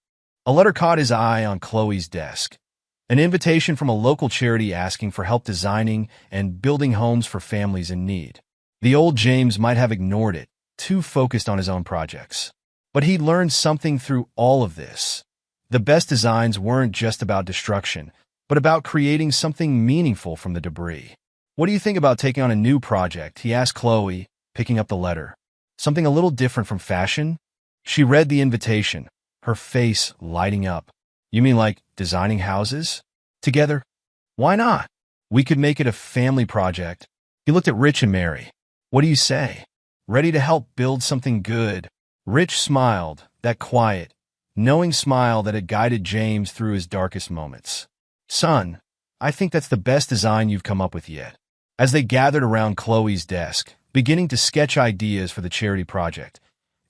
A letter caught his eye on Chloe's desk, an invitation from a local charity asking for help designing and building homes for families in need. The old James might have ignored it, too focused on his own projects. But he learned something through all of this. The best designs weren't just about destruction, but about creating something meaningful from the debris. "What do you think about taking on a new project?" he asked Chloe, picking up the letter. "Something a little different from fashion?" She read the invitation, her face lighting up. "You mean like designing houses? Together? Why not? We could make it a family project." He looked at Rich and Mary. "What do you say? Ready to help build something good?" Rich smiled, that quiet, knowing smile that had guided James through his darkest moments. "Son, I think that's the best design you've come up with yet." As they gathered around Chloe's desk, beginning to sketch ideas for the charity project,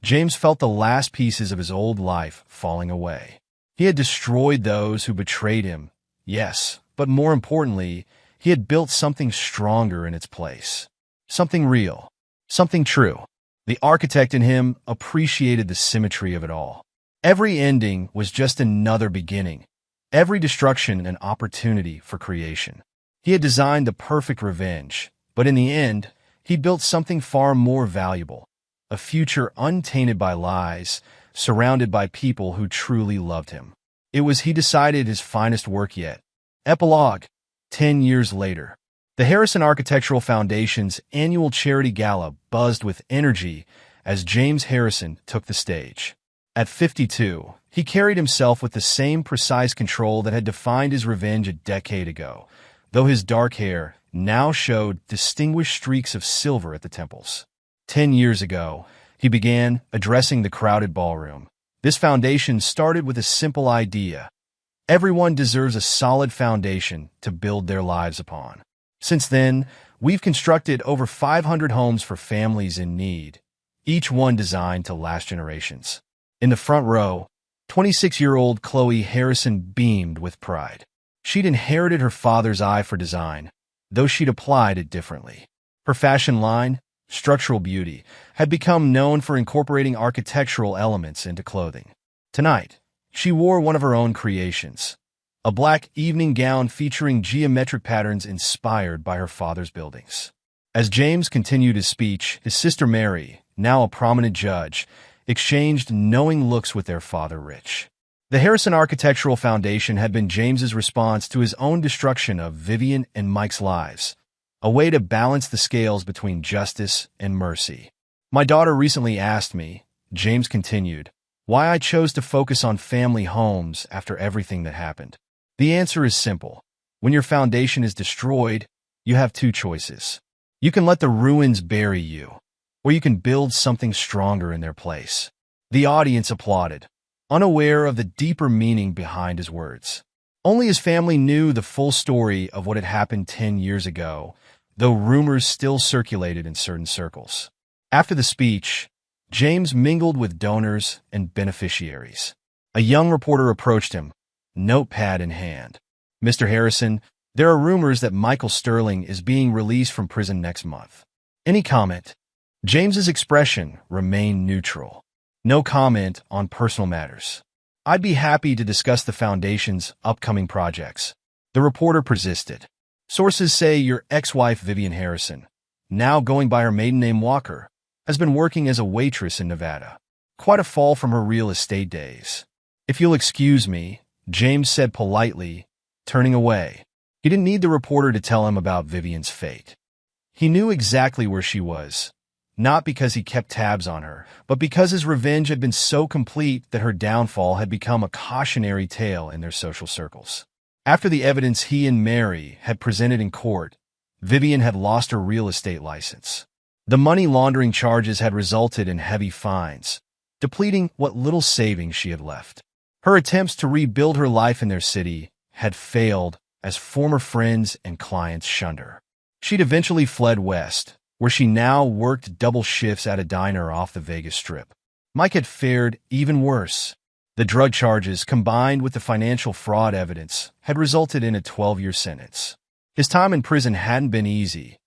James felt the last pieces of his old life falling away. He had destroyed those who betrayed him, yes, but more importantly, he had built something stronger in its place. Something real, something true. The architect in him appreciated the symmetry of it all. Every ending was just another beginning, every destruction an opportunity for creation. He had designed the perfect revenge, but in the end, he built something far more valuable, a future untainted by lies, surrounded by people who truly loved him. It was, he decided, his finest work yet. Epilogue. 10 years later. The Harrison Architectural Foundation's annual charity gala buzzed with energy as James Harrison took the stage. At 52, he carried himself with the same precise control that had defined his revenge a decade ago, though his dark hair now showed distinguished streaks of silver at the temples. 10 years ago, he began addressing the crowded ballroom. This foundation started with a simple idea. Everyone deserves a solid foundation to build their lives upon. Since then, we've constructed over 500 homes for families in need, each one designed to last generations. In the front row, 26-year-old Chloe Harrison beamed with pride. She'd inherited her father's eye for design, though she'd applied it differently. Her fashion line, Structural Beauty, had become known for incorporating architectural elements into clothing. Tonight, she wore one of her own creations, a black evening gown featuring geometric patterns inspired by her father's buildings. As James continued his speech, his sister Mary, now a prominent judge, exchanged knowing looks with their father Rich. The Harrison Architectural Foundation had been James's response to his own destruction of Vivian and Mike's lives, a way to balance the scales between justice and mercy. "My daughter recently asked me," James continued, "why I chose to focus on family homes after everything that happened. The answer is simple. When your foundation is destroyed, you have two choices. You can let the ruins bury you, or you can build something stronger in their place." The audience applauded, unaware of the deeper meaning behind his words. Only his family knew the full story of what had happened 10 years ago, though rumors still circulated in certain circles. After the speech, James mingled with donors and beneficiaries. A young reporter approached him, notepad in hand. "Mr. Harrison, there are rumors that Michael Sterling is being released from prison next month. Any comment?" James's expression remained neutral. No comment on personal matters. "I'd be happy to discuss the Foundation's upcoming projects." The reporter persisted. "Sources say your ex-wife Vivian Harrison, now going by her maiden name Walker, has been working as a waitress in Nevada. Quite a fall from her real estate days." "If you'll excuse me," James said politely, turning away. He didn't need the reporter to tell him about Vivian's fate. He knew exactly where she was, not because he kept tabs on her, but because his revenge had been so complete that her downfall had become a cautionary tale in their social circles. After the evidence he and Mary had presented in court, Vivian had lost her real estate license. The money laundering charges had resulted in heavy fines, depleting what little savings she had left. Her attempts to rebuild her life in their city had failed as former friends and clients shunned her. She'd eventually fled west, where she now worked double shifts at a diner off the Vegas Strip. Mike had fared even worse. The drug charges, combined with the financial fraud evidence, had resulted in a 12-year sentence. His time in prison hadn't been easy,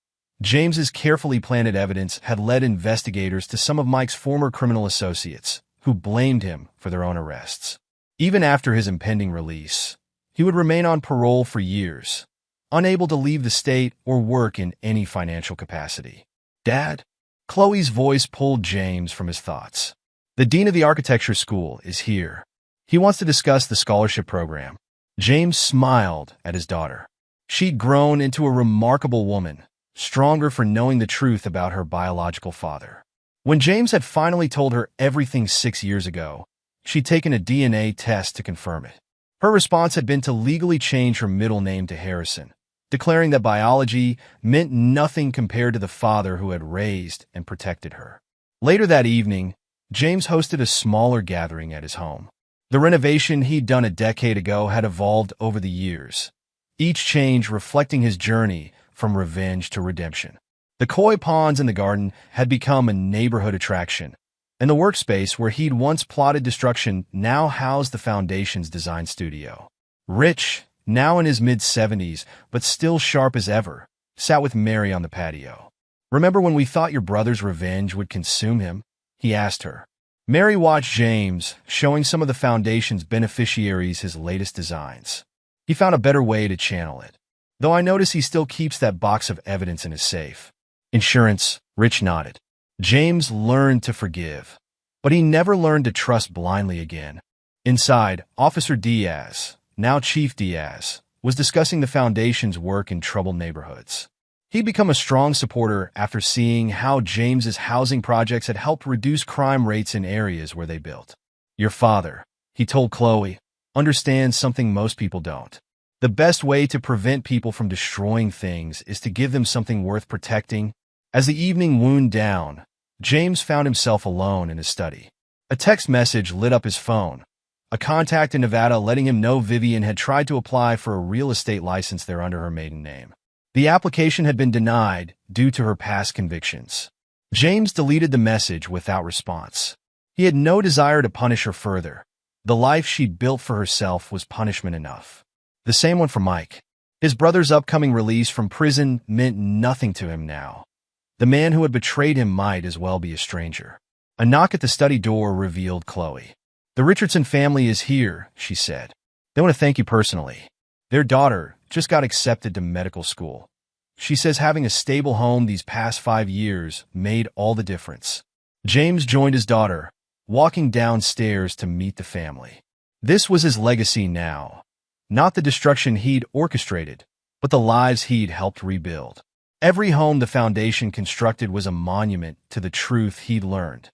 James's carefully planted evidence had led investigators to some of Mike's former criminal associates, who blamed him for their own arrests. Even after his impending release, he would remain on parole for years, unable to leave the state or work in any financial capacity. "Dad?" Chloe's voice pulled James from his thoughts. "The dean of the architecture school is here. He wants to discuss the scholarship program." James smiled at his daughter. She'd grown into a remarkable woman, stronger for knowing the truth about her biological father. When James had finally told her everything 6 years ago, she'd taken a DNA test to confirm it. Her response had been to legally change her middle name to Harrison, declaring that biology meant nothing compared to the father who had raised and protected her. Later that evening, James hosted a smaller gathering at his home. The renovation he'd done a decade ago had evolved over the years, each change reflecting his journey from revenge to redemption. The koi ponds in the garden had become a neighborhood attraction, and the workspace where he'd once plotted destruction now housed the foundation's design studio. Rich, now in his mid-70s, but still sharp as ever, sat with Mary on the patio. "Remember when we thought your brother's revenge would consume him?" he asked her. Mary watched James, showing some of the foundation's beneficiaries his latest designs. "He found a better way to channel it. Though I notice he still keeps that box of evidence in his safe." "Insurance," Rich nodded. James learned to forgive, but he never learned to trust blindly again. Inside, Officer Diaz, now Chief Diaz, was discussing the foundation's work in troubled neighborhoods. He'd become a strong supporter after seeing how James's housing projects had helped reduce crime rates in areas where they built. "Your father," he told Chloe, "understands something most people don't. The best way to prevent people from destroying things is to give them something worth protecting." As the evening wound down, James found himself alone in his study. A text message lit up his phone, a contact in Nevada letting him know Vivian had tried to apply for a real estate license there under her maiden name. The application had been denied due to her past convictions. James deleted the message without response. He had no desire to punish her further. The life she'd built for herself was punishment enough. The same one for Mike. His brother's upcoming release from prison meant nothing to him now. The man who had betrayed him might as well be a stranger. A knock at the study door revealed Chloe. "The Richardson family is here," she said. "They want to thank you personally. Their daughter just got accepted to medical school. She says having a stable home these past 5 years made all the difference." James joined his daughter, walking downstairs to meet the family. This was his legacy now. Not the destruction he'd orchestrated, but the lives he'd helped rebuild. Every home the foundation constructed was a monument to the truth he'd learned.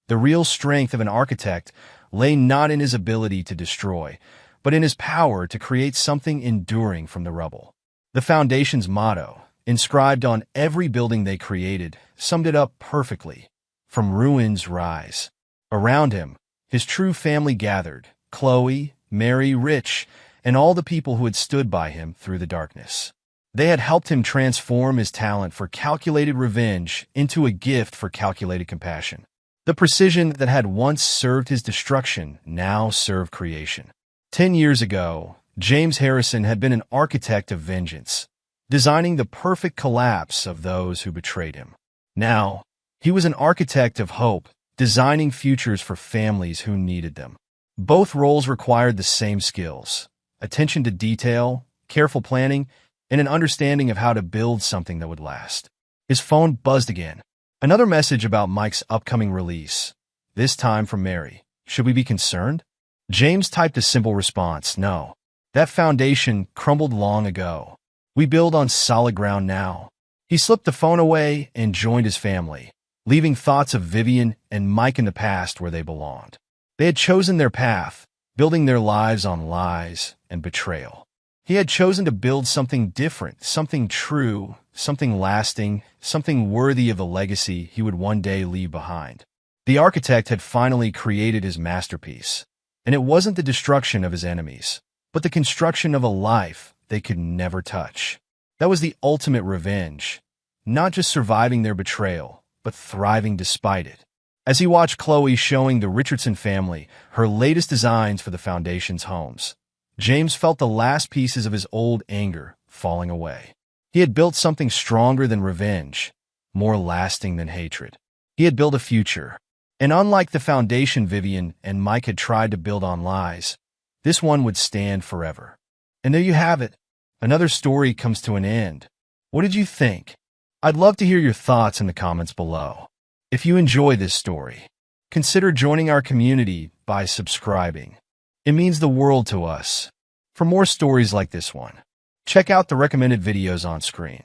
The real strength of an architect lay not in his ability to destroy, but in his power to create something enduring from the rubble. The foundation's motto, inscribed on every building they created, summed it up perfectly. From ruins rise. Around him, his true family gathered, Chloe, Mary, Rich, and all the people who had stood by him through the darkness. They had helped him transform his talent for calculated revenge into a gift for calculated compassion. The precision that had once served his destruction now served creation. 10 years ago, James Harrison had been an architect of vengeance, designing the perfect collapse of those who betrayed him. Now, he was an architect of hope, designing futures for families who needed them. Both roles required the same skills: attention to detail, careful planning, and an understanding of how to build something that would last. His phone buzzed again. Another message about Mike's upcoming release, this time from Mary. "Should we be concerned?" James typed a simple response: "No. That foundation crumbled long ago. We build on solid ground now." He slipped the phone away and joined his family, leaving thoughts of Vivian and Mike in the past where they belonged. They had chosen their path, building their lives on lies and betrayal. He had chosen to build something different, something true, something lasting, something worthy of the legacy he would one day leave behind. The architect had finally created his masterpiece, and it wasn't the destruction of his enemies, but the construction of a life they could never touch. That was the ultimate revenge, not just surviving their betrayal, but thriving despite it. As he watched Chloe showing the Richardson family her latest designs for the foundation's homes, James felt the last pieces of his old anger falling away. He had built something stronger than revenge, more lasting than hatred. He had built a future. And unlike the foundation Vivian and Mike had tried to build on lies, this one would stand forever. And there you have it. Another story comes to an end. What did you think? I'd love to hear your thoughts in the comments below. If you enjoy this story, consider joining our community by subscribing. It means the world to us. For more stories like this one, check out the recommended videos on screen.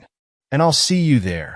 And I'll see you there.